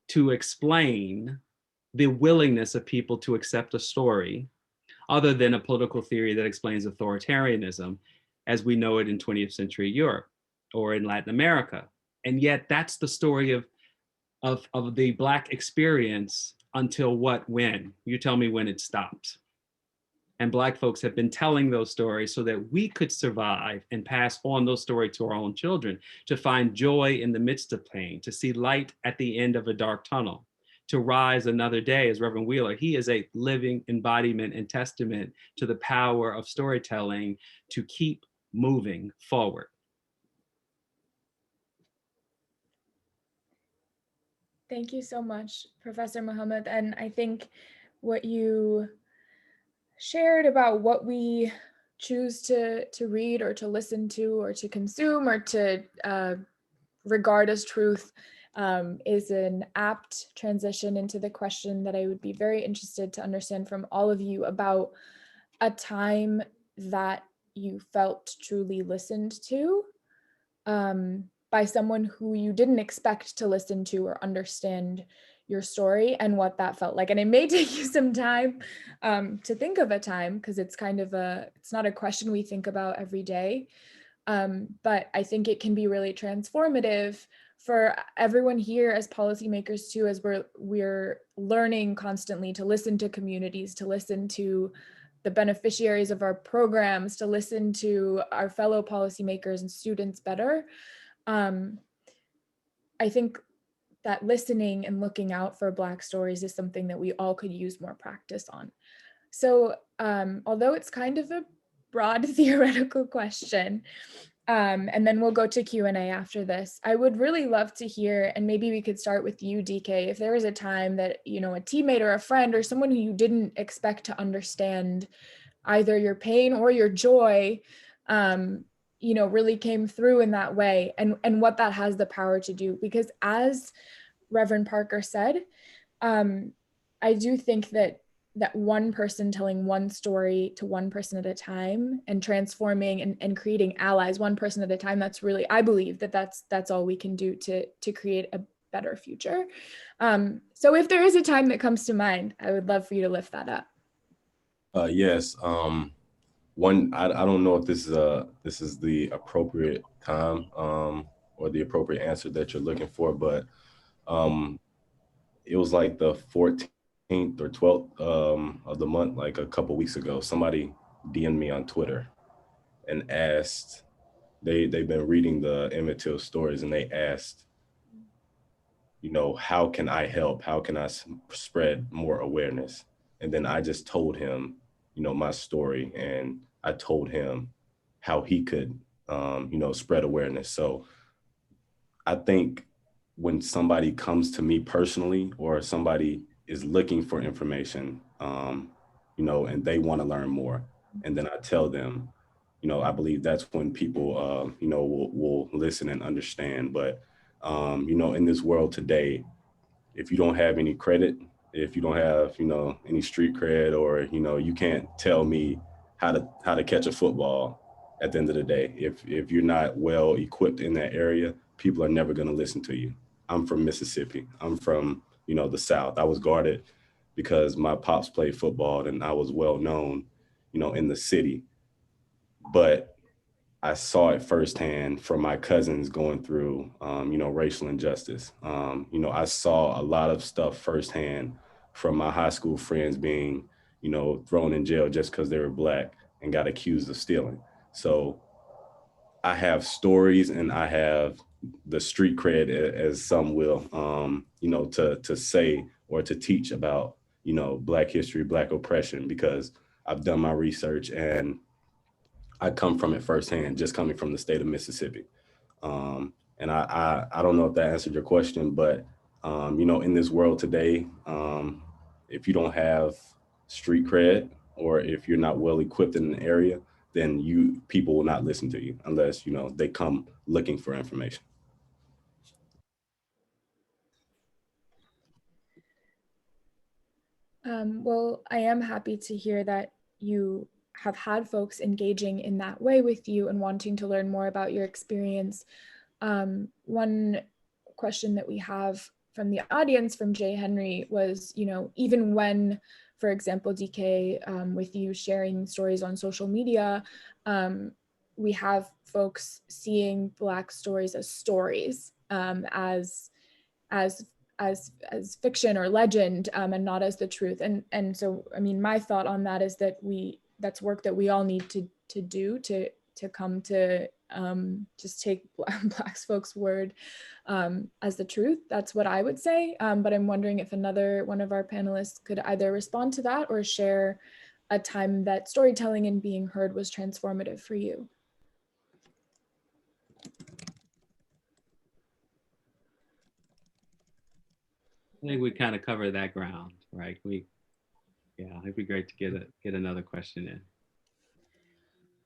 to explain the willingness of people to accept a story other than a political theory that explains authoritarianism as we know it in 20th century Europe or in Latin America. And yet that's the story of the Black experience until when? You tell me when it stopped. And Black folks have been telling those stories so that we could survive and pass on those stories to our own children, to find joy in the midst of pain, to see light at the end of a dark tunnel, to rise another day. As Reverend Wheeler, he is a living embodiment and testament to the power of storytelling to keep moving forward. Thank you so much, Professor Muhammad. And I think what you shared about what we choose to read or to listen to or to consume or to regard as truth is an apt transition into the question that I would be very interested to understand from all of you about a time that you felt truly listened to by someone who you didn't expect to listen to or understand your story, and what that felt like. And it may take you some time to think of a time, because it's it's not a question we think about every day. But I think it can be really transformative for everyone here as policymakers too, as we're learning constantly to listen to communities, to listen to the beneficiaries of our programs, to listen to our fellow policymakers and students better. I think that listening and looking out for Black stories is something that we all could use more practice on. So although it's kind of a broad theoretical question, and then we'll go to Q&A after this, I would really love to hear, and maybe we could start with you, DK, if there was a time that, a teammate or a friend or someone who you didn't expect to understand either your pain or your joy, really came through in that way, and what that has the power to do. Because as Reverend Parker said, I do think that one person telling one story to one person at a time and transforming and creating allies one person at a time, that's really, I believe that's all we can do to create better future. So if there is a time that comes to mind, I would love for you to lift that up. Yes. One, I don't know if this is the appropriate time or the appropriate answer that you're looking for, but it was like the 14th or 12th of the month, like a couple weeks ago. Somebody DM'd me on Twitter and asked, they've been reading the Ametel stories, and they asked, how can I help? How can I spread more awareness? And then I just told him, my story, and I told him how he could, spread awareness. So I think when somebody comes to me personally, or somebody is looking for information, and they want to learn more, and then I tell them, I believe that's when people, will listen and understand. But, in this world today, if you don't have any credit, if you don't have, any street cred, or, you can't tell me how to catch a football at the end of the day. If you're not well equipped in that area, people are never going to listen to you. I'm from Mississippi. I'm from, the South. I was guarded because my pops played football, and I was well known, in the city. But I saw it firsthand from my cousins going through, racial injustice. I saw a lot of stuff firsthand from my high school friends being, thrown in jail just because they were Black and got accused of stealing. So I have stories, and I have the street cred, as some will, to say or to teach about, Black history, Black oppression, because I've done my research and I come from it firsthand, just coming from the state of Mississippi. And I don't know if that answered your question, but, in this world today, if you don't have street cred, or if you're not well equipped in an area, then people will not listen to you unless, they come looking for information. Well, I am happy to hear that you have had folks engaging in that way with you and wanting to learn more about your experience. One question that we have from the audience from Jay Henry was, even when, for example, DK, with you sharing stories on social media, we have folks seeing Black stories as stories, as fiction or legend, and not as the truth. And so, I mean, my thought on that is that that's work that we all need to do to come to just take Black folks' word as the truth. That's what I would say. But I'm wondering if one of our panelists could either respond to that or share a time that storytelling and being heard was transformative for you. I think we kind of covered that ground, right? It'd be great to get another question in.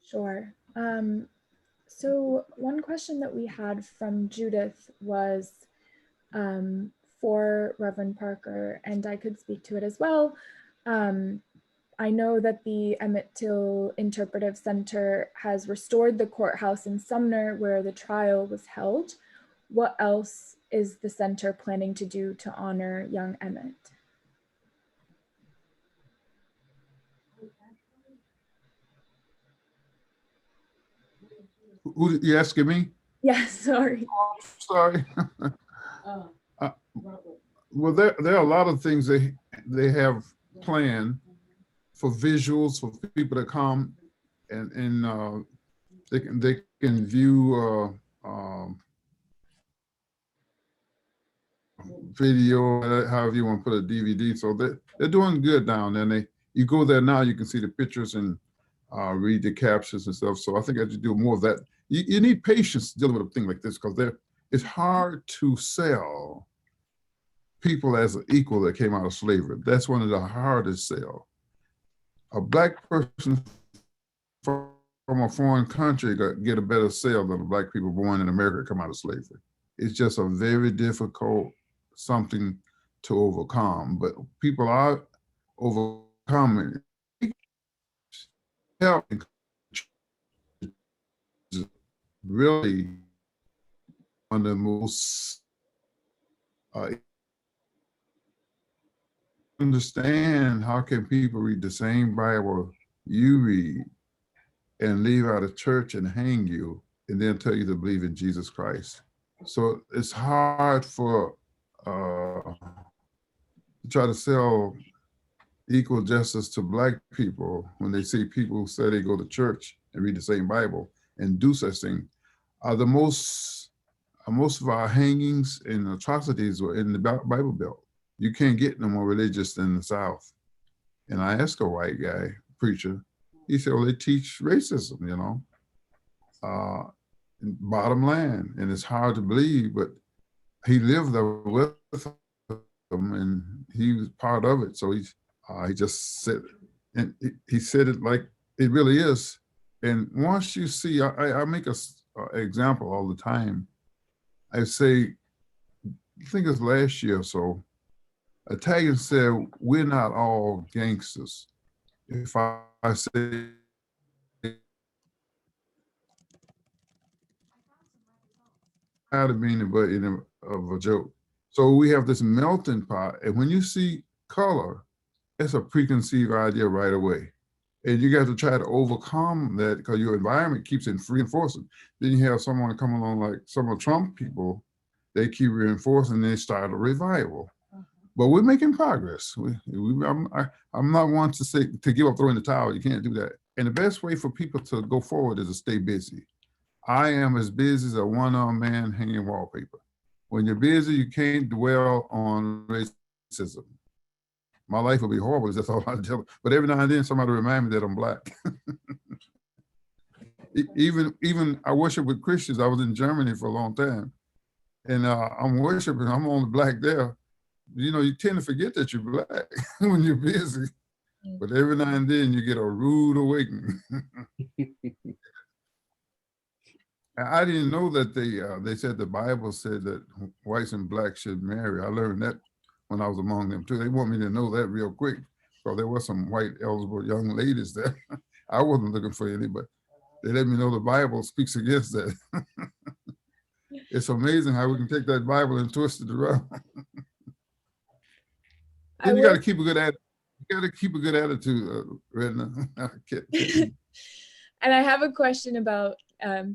Sure. So one question that we had from Judith was for Reverend Parker, and I could speak to it as well. I know that the Emmett Interpretive Center has restored the courthouse in Sumner where the trial was held. What else is the center planning to do to honor young Emmett? Who you asking me? Yes, sorry. Oh, sorry. Well, there are a lot of things they have planned for visuals for people to come and they can view video, however you want to put a DVD. So they're doing good down there. And you go there now, you can see the pictures and read the captions and stuff. So I think I should do more of that. You need patience dealing with a thing like this, because it's hard to sell people as an equal that came out of slavery. That's one of the hardest sell. A Black person from a foreign country get a better sale than a Black people born in America come out of slavery. It's just a very difficult something to overcome, but people are overcoming it. Helping really one of the most uh, understand how can people read the same Bible you read and leave out of church and hang you and then tell you to believe in Jesus Christ. So it's hard for to try to sell equal justice to Black people when they see people who say they go to church and read the same Bible and do such things. The most of our hangings and atrocities were in the Bible Belt. You can't get no more religious than the South. And I asked a white guy, preacher, he said, well, they teach racism, you know, bottom line. And it's hard to believe, but he lived there with them and he was part of it. So he just said, and he said it like it really is. And once you see, I make an example all the time. I say, I think it's last year or so, Italian said, we're not all gangsters. If I say, out of meaning, but of a joke. So we have this melting pot, and when you see color, it's a preconceived idea right away. And you got to try to overcome that because your environment keeps reinforcing. Then you have someone come along like some of Trump people, they keep reinforcing, and they start a revival. But we're making progress. I'm not one to say to give up throwing the towel. You can't do that. And the best way for people to go forward is to stay busy. I am as busy as a one-armed man hanging wallpaper. When you're busy, you can't dwell on racism. My life will be horrible. That's all I tell. But every now and then, somebody remind me that I'm Black. even I worship with Christians. I was in Germany for a long time, and I'm worshiping. I'm only Black there. You know, you tend to forget that you're Black when you're busy. But every now and then, you get a rude awakening. I didn't know that they said the Bible said that whites and Blacks should marry. I learned that when I was among them too. They want me to know that real quick. So there were some white eligible young ladies there. I wasn't looking for any, but they let me know the Bible speaks against that. It's amazing how we can take that Bible and twist it around. Then you got to keep a good attitude. You got to keep a good attitude, Ratna. And I have a question about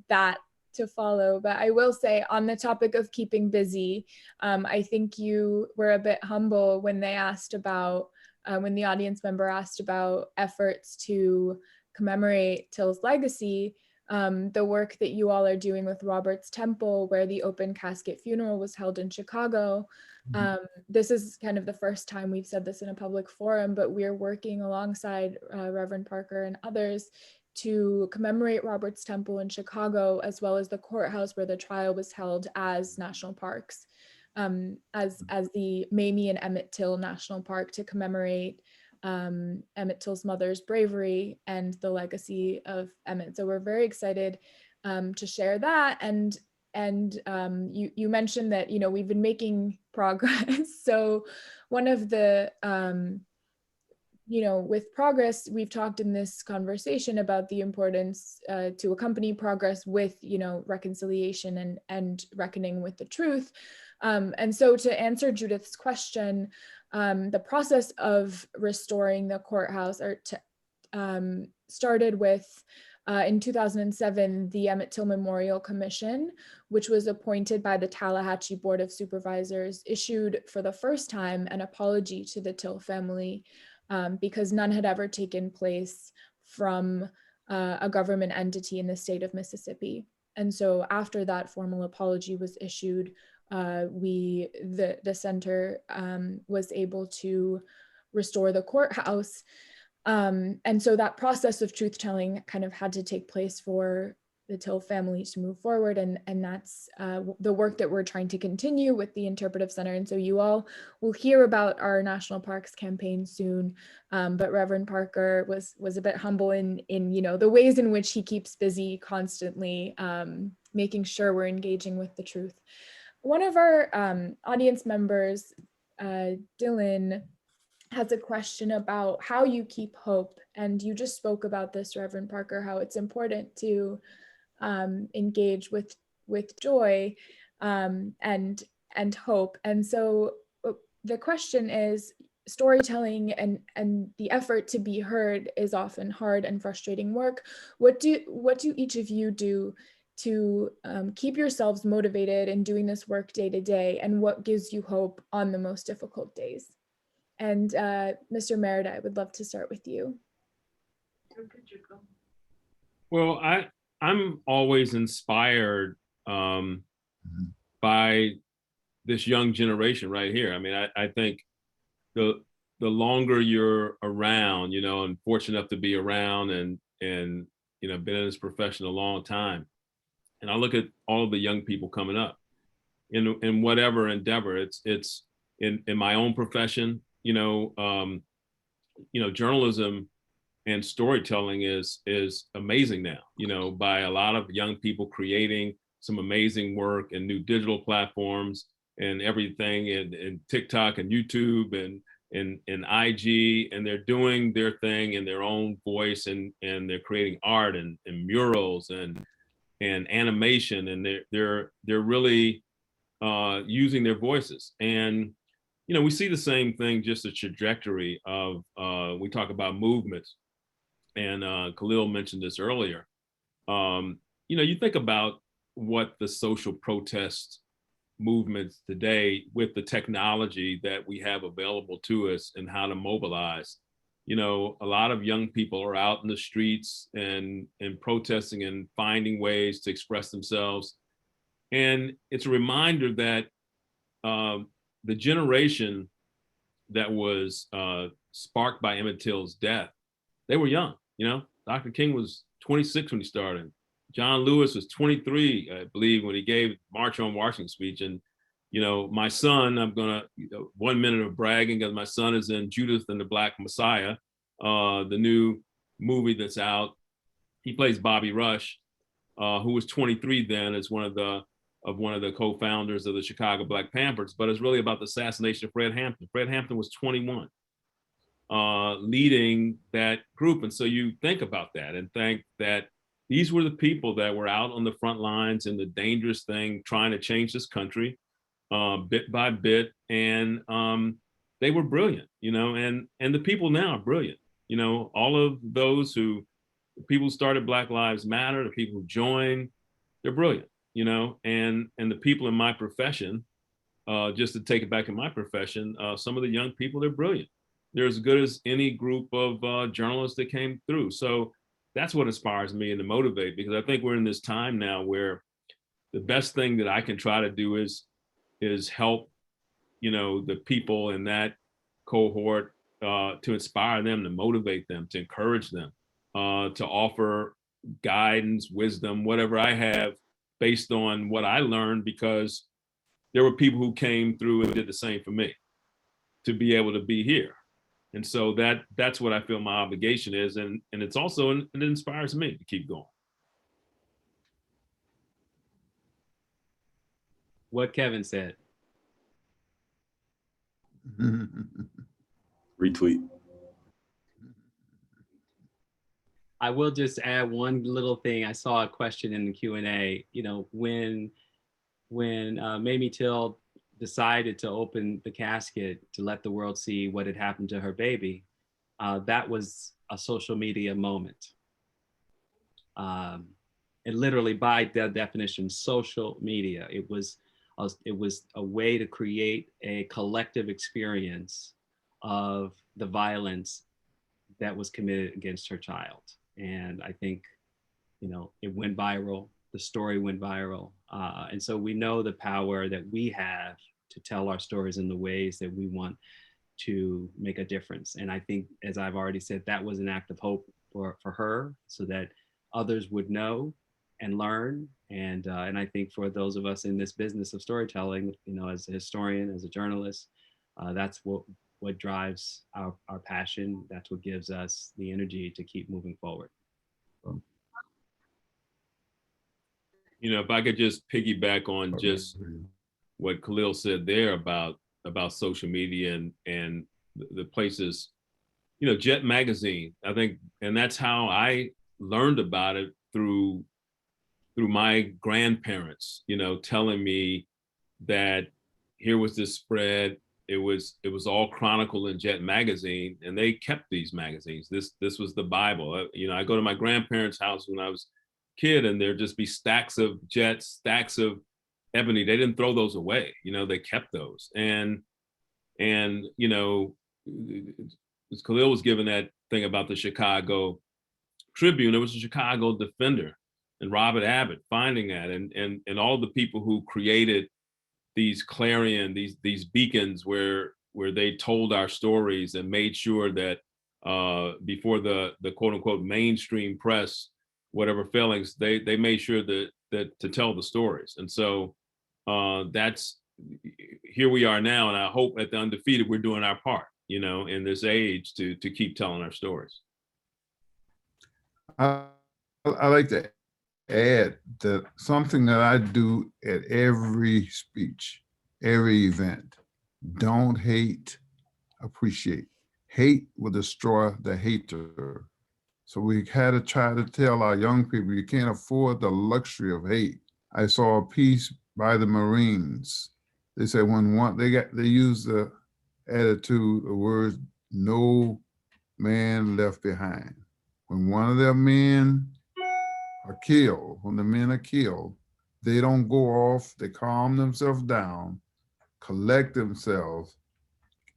that to follow, but I will say on the topic of keeping busy, I think you were a bit humble when they asked about, when the audience member asked about efforts to commemorate Till's legacy, the work that you all are doing with Robert's Temple, where the open casket funeral was held in Chicago. This is kind of the first time we've said this in a public forum, but we're working alongside Reverend Parker and others to commemorate Robert's Temple in Chicago, as well as the courthouse where the trial was held as national parks, as the Mamie and Emmett Till National Park, to commemorate Emmett Till's mother's bravery and the legacy of Emmett. So we're very excited to share that. And you mentioned that, you know, we've been making progress. So one of the you know, with progress, we've talked in this conversation about the importance to accompany progress with, you know, reconciliation and reckoning with the truth. And so to answer Judith's question, the process of restoring the courthouse started with, in 2007, the Emmett Till Memorial Commission, which was appointed by the Tallahatchie Board of Supervisors, issued for the first time an apology to the Till family, because none had ever taken place from a government entity in the state of Mississippi. And so after that formal apology was issued, the center was able to restore the courthouse. And so that process of truth-telling kind of had to take place for the Till family to move forward. And that's the work that we're trying to continue with the Interpretive Center. And so you all will hear about our National Parks campaign soon. But Reverend Parker was a bit humble in you know, the ways in which he keeps busy constantly, making sure we're engaging with the truth. One of our audience members, Dylan, has a question about how you keep hope. And you just spoke about this, Reverend Parker, how it's important to engage with joy. And and hope. And so the question is, storytelling and the effort to be heard is often hard and frustrating work. What do each of you do to keep yourselves motivated in doing this work day to day, and what gives you hope on the most difficult days? And Mr. Merida, I would love to start with you. Well, I'm always inspired by this young generation right here. I mean, I think the longer you're around, you know, and fortunate enough to be around and you know, been in this profession a long time, and I look at all the young people coming up in whatever endeavor. It's in my own profession, you know, journalism and storytelling is amazing now, you know, by a lot of young people creating some amazing work and new digital platforms and everything, and TikTok and YouTube and IG, and they're doing their thing in their own voice, and they're creating art and murals and animation, and they're really using their voices. And you know, we see the same thing, just a trajectory of we talk about movements, and Khalil mentioned this earlier. You know, you think about what the social protest movements today, with the technology that we have available to us and how to mobilize. You know, a lot of young people are out in the streets and protesting and finding ways to express themselves. And it's a reminder that the generation that was sparked by Emmetel's death, they were young. You know, Dr. King was 26 when he started. John Lewis was 23, I believe, when he gave March on Washington speech. And, you know, my son, I'm gonna, 1 minute of bragging, because my son is in Judas and the Black Messiah, the new movie that's out. He plays Bobby Rush, who was 23 then, as one of the co-founders of the Chicago Black Panthers. But it's really about the assassination of Fred Hampton. Fred Hampton was 21, leading that group. And so you think about that and think that these were the people that were out on the front lines in the dangerous thing, trying to change this country bit by bit. And they were brilliant, you know, and the people now are brilliant. You know, all of those the people who started Black Lives Matter, the people who joined, they're brilliant, you know, and the people in my profession, just to take it back in my profession, some of the young people, they're brilliant. They're as good as any group of journalists that came through. So that's what inspires me and to motivate, because I think we're in this time now where the best thing that I can try to do is help, you know, the people in that cohort, to inspire them, to motivate them, to encourage them, to offer guidance, wisdom, whatever I have based on what I learned, because there were people who came through and did the same for me to be able to be here. And so that's what I feel my obligation is. And it's also, it inspires me to keep going. What Kevin said. Retweet. I will just add one little thing. I saw a question in the Q&A, you know, when Mamie Till decided to open the casket to let the world see what had happened to her baby, that was a social media moment. And literally, by the definition, social media, it was a way to create a collective experience of the violence that was committed against her child. And I think, you know, it went viral. The story went viral. And so we know the power that we have to tell our stories in the ways that we want to make a difference. And I think, as I've already said, that was an act of hope for her, so that others would know and learn. And I think for those of us in this business of storytelling, you know, as a historian, as a journalist, that's what drives our passion. That's what gives us the energy to keep moving forward. You know, if I could just piggyback on just what Khalil said there about social media and the places, you know, Jet Magazine, I think, and that's how I learned about it through my grandparents, you know, telling me that here was this spread. It was all chronicled in Jet magazine, and they kept these magazines. This was the Bible. You know, I go to my grandparents' house when I was a kid, and there'd just be stacks of Jets, stacks of Ebony. They didn't throw those away. You know, they kept those. And you know, as Khalil was given that thing about the Chicago Tribune, it was a Chicago Defender and Robert Abbott finding that, and all the people who created these clarion, these beacons where they told our stories and made sure that before the quote unquote mainstream press, whatever failings, they made sure that to tell the stories. And so that's, here we are now, and I hope at the Undefeated we're doing our part, you know, in this age to keep telling our stories. I like to add that something that I do at every speech, every event: don't hate, appreciate. Hate will destroy the hater. So we had to try to tell our young people, you can't afford the luxury of hate. I saw a piece by the Marines. They said they used the attitude, the words, no man left behind. When one of their men are killed, when the men are killed, they don't go off, they calm themselves down, collect themselves,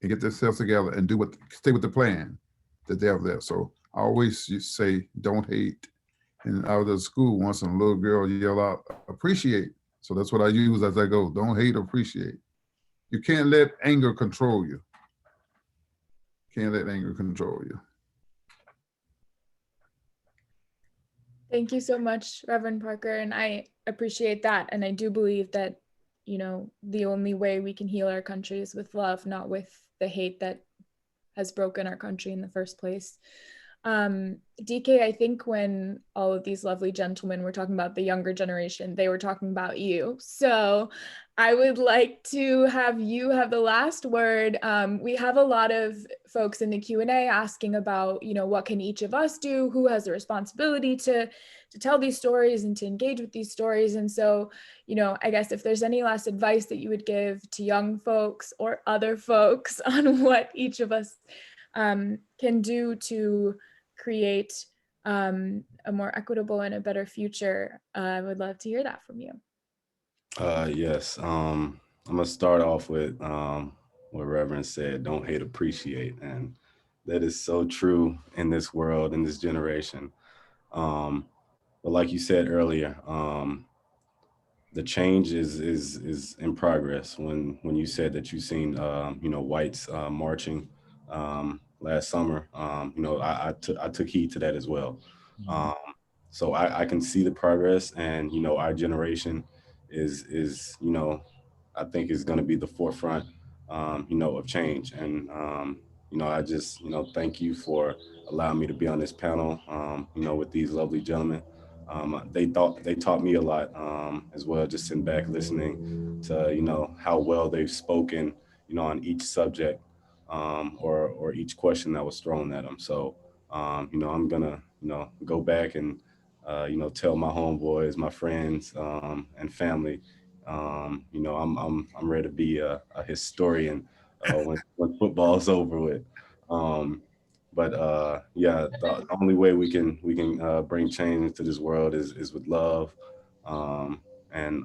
and get themselves together and stay with the plan that they have there. So I always say, don't hate. And I was at school once and a little girl yelled out, appreciate. So that's what I use as I go, don't hate, appreciate. You can't let anger control you. Can't let anger control you. Thank you so much, Reverend Parker, and I appreciate that. And I do believe that, you know, the only way we can heal our country is with love, not with the hate that has broken our country in the first place. DK, I think when all of these lovely gentlemen were talking about the younger generation, they were talking about you. So I would like to have you have the last word. We have a lot of folks in the Q&A asking about, you know, what can each of us do? Who has the responsibility to tell these stories and to engage with these stories? And so, you know, I guess if there's any last advice that you would give to young folks or other folks on what each of us can do to create a more equitable and a better future, I would love to hear that from you. Yes, I'm gonna start off with what Reverend said, don't hate, appreciate. And that is so true in this world, in this generation. But like you said earlier, the change is in progress. When you said that you seen you know, whites marching last summer, you know, I took heed to that as well. So I can see the progress, and you know, our generation is you know, I think is going to be the forefront you know, of change. And you know, I just, you know, thank you for allowing me to be on this panel you know, with these lovely gentlemen. They taught me a lot as well, just sitting back listening to, you know, how well they've spoken, you know, on each subject or each question that was thrown at them. So you know, I'm gonna, you know, go back and you know, tell my homeboys, my friends and family, you know, I'm ready to be a historian when football's over with. But yeah, the only way we can bring change to this world is with love, and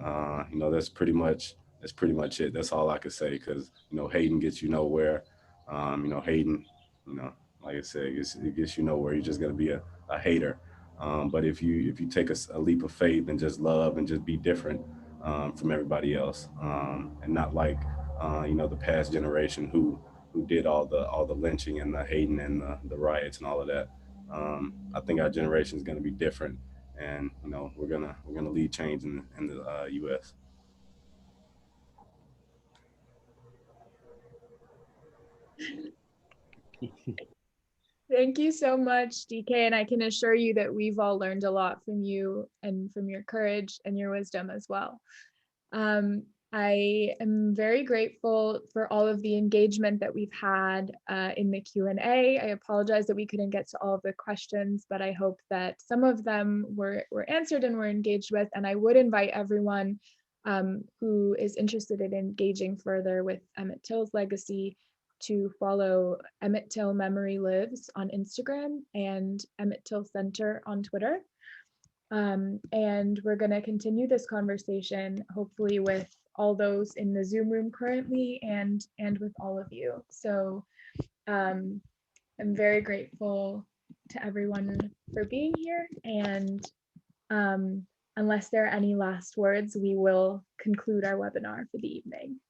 you know, that's pretty much it. That's all I could say, because you know, hating gets you nowhere. You know, hating, you know, like I said, it gets you nowhere. You're just gonna be a hater. But if you take a leap of faith and just love and just be different from everybody else, and not like you know, the past generation who did all the lynching and the hating and the riots and all of that. I think our generation is going to be different, and you know, we're gonna lead change in the U.S. Thank you so much, DK, and I can assure you that we've all learned a lot from you and from your courage and your wisdom as well. I am very grateful for all of the engagement that we've had in the Q&A. I apologize that we couldn't get to all of the questions, but I hope that some of them were answered and were engaged with. And I would invite everyone who is interested in engaging further with Emmett Till's legacy to follow Emmett Till Memory Lives on Instagram and Emmett Till Center on Twitter. And we're going to continue this conversation, hopefully with all those in the Zoom room currently and with all of you. So I'm very grateful to everyone for being here. And unless there are any last words, we will conclude our webinar for the evening.